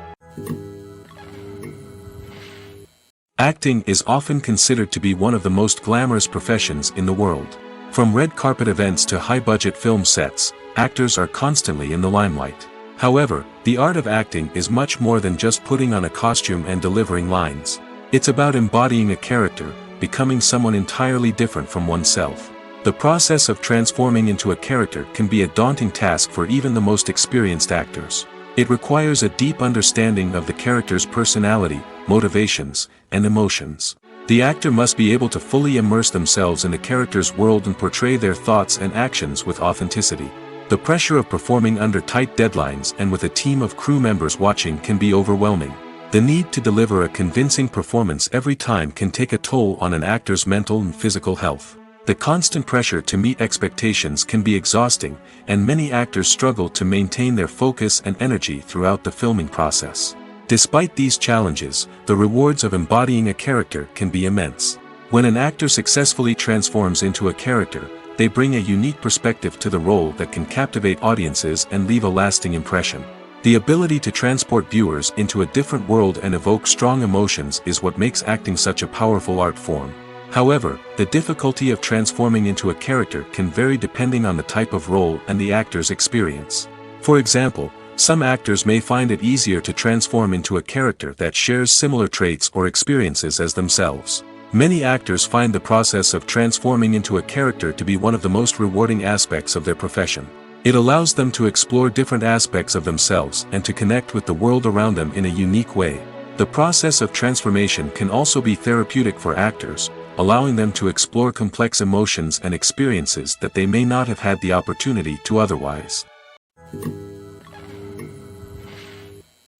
Acting is often considered to be one of the most glamorous professions in the world. From red carpet events to high-budget film sets, actors are constantly in the limelight. However, the art of acting is much more than just putting on a costume and delivering lines. It's about embodying a character, becoming someone entirely different from oneself. The process of transforming into a character can be a daunting task for even the most experienced actors. It requires a deep understanding of the character's personality, motivations, and emotions. The actor must be able to fully immerse themselves in the character's world and portray their thoughts and actions with authenticity. The pressure of performing under tight deadlines and with a team of crew members watching can be overwhelming. The need to deliver a convincing performance every time can take a toll on an actor's mental and physical health. The constant pressure to meet expectations can be exhausting, and many actors struggle to maintain their focus and energy throughout the filming process. Despite these challenges, the rewards of embodying a character can be immense. When an actor successfully transforms into a character, they bring a unique perspective to the role that can captivate audiences and leave a lasting impression. The ability to transport viewers into a different world and evoke strong emotions is what makes acting such a powerful art form. However, the difficulty of transforming into a character can vary depending on the type of role and the actor's experience. For example, some actors may find it easier to transform into a character that shares similar traits or experiences as themselves. Many actors find the process of transforming into a character to be one of the most rewarding aspects of their profession. It allows them to explore different aspects of themselves and to connect with the world around them in a unique way. The process of transformation can also be therapeutic for actors, allowing them to explore complex emotions and experiences that they may not have had the opportunity to otherwise.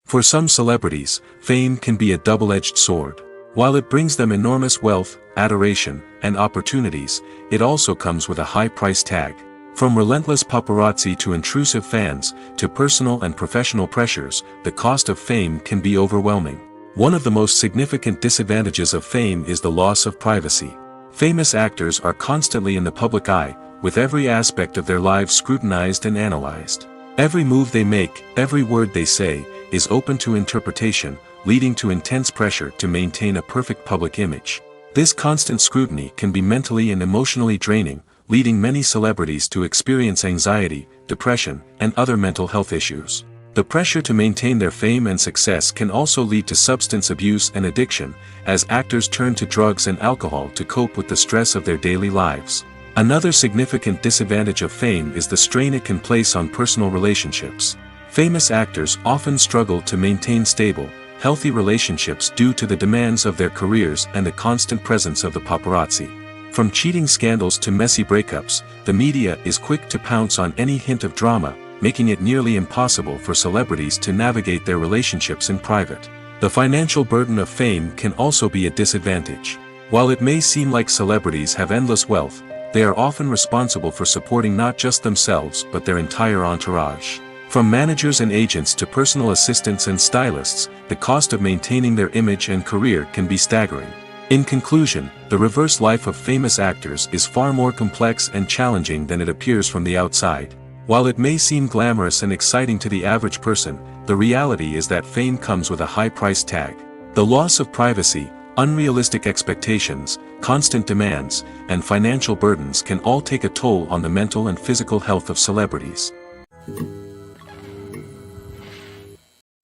For some celebrities, fame can be a double-edged sword. While it brings them enormous wealth, adoration, and opportunities, it also comes with a high price tag. From relentless paparazzi to intrusive fans, to personal and professional pressures, the cost of fame can be overwhelming. One of the most significant disadvantages of fame is the loss of privacy. Famous actors are constantly in the public eye, with every aspect of their lives scrutinized and analyzed. Every move they make, every word they say, is open to interpretation, leading to intense pressure to maintain a perfect public image. This constant scrutiny can be mentally and emotionally draining, leading many celebrities to experience anxiety, depression, and other mental health issues. The pressure to maintain their fame and success can also lead to substance abuse and addiction, as actors turn to drugs and alcohol to cope with the stress of their daily lives. Another significant disadvantage of fame is the strain it can place on personal relationships. Famous actors often struggle to maintain stable, healthy relationships due to the demands of their careers and the constant presence of the paparazzi. From cheating scandals to messy breakups, the media is quick to pounce on any hint of drama, making it nearly impossible for celebrities to navigate their relationships in private. The financial burden of fame can also be a disadvantage. While it may seem like celebrities have endless wealth, they are often responsible for supporting not just themselves but their entire entourage. From managers and agents to personal assistants and stylists, the cost of maintaining their image and career can be staggering. In conclusion, the reverse life of famous actors is far more complex and challenging than it appears from the outside. While it may seem glamorous and exciting to the average person, the reality is that fame comes with a high price tag. The loss of privacy, unrealistic expectations, constant demands, and financial burdens can all take a toll on the mental and physical health of celebrities.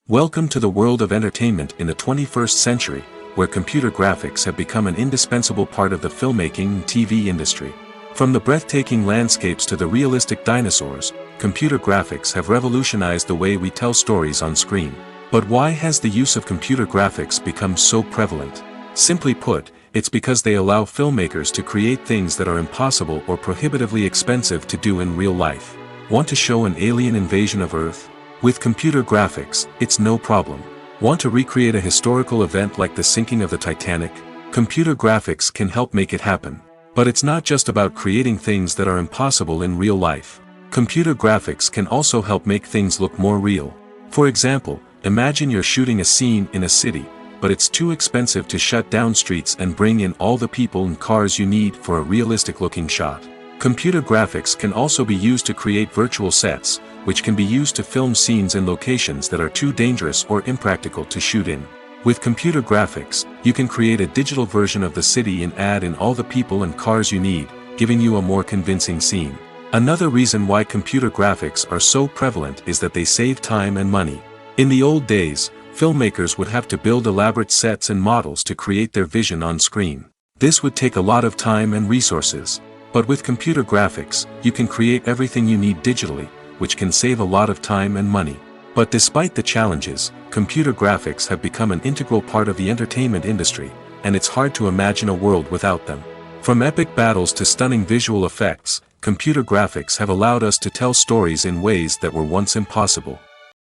Welcome to the world of entertainment in the 21st century, where computer graphics have become an indispensable part of the filmmaking and TV industry. From the breathtaking landscapes to the realistic dinosaurs, computer graphics have revolutionized the way we tell stories on screen. But why has the use of computer graphics become so prevalent? Simply put, it's because they allow filmmakers to create things that are impossible or prohibitively expensive to do in real life. Want to show an alien invasion of Earth? With computer graphics, it's no problem. Want to recreate a historical event like the sinking of the Titanic? Computer graphics can help make it happen. But it's not just about creating things that are impossible in real life. Computer graphics can also help make things look more real. For example, imagine you're shooting a scene in a city, but it's too expensive to shut down streets and bring in all the people and cars you need for a realistic-looking shot. Computer graphics can also be used to create virtual sets, which can be used to film scenes in locations that are too dangerous or impractical to shoot in. With computer graphics, you can create a digital version of the city and add in all the people and cars you need, giving you a more convincing scene. Another reason why computer graphics are so prevalent is that they save time and money. In the old days, filmmakers would have to build elaborate sets and models to create their vision on screen. This would take a lot of time and resources. But with computer graphics, you can create everything you need digitally, which can save a lot of time and money. But despite the challenges, computer graphics have become an integral part of the entertainment industry, and it's hard to imagine a world without them. From epic battles to stunning visual effects, computer graphics have allowed us to tell stories in ways that were once impossible.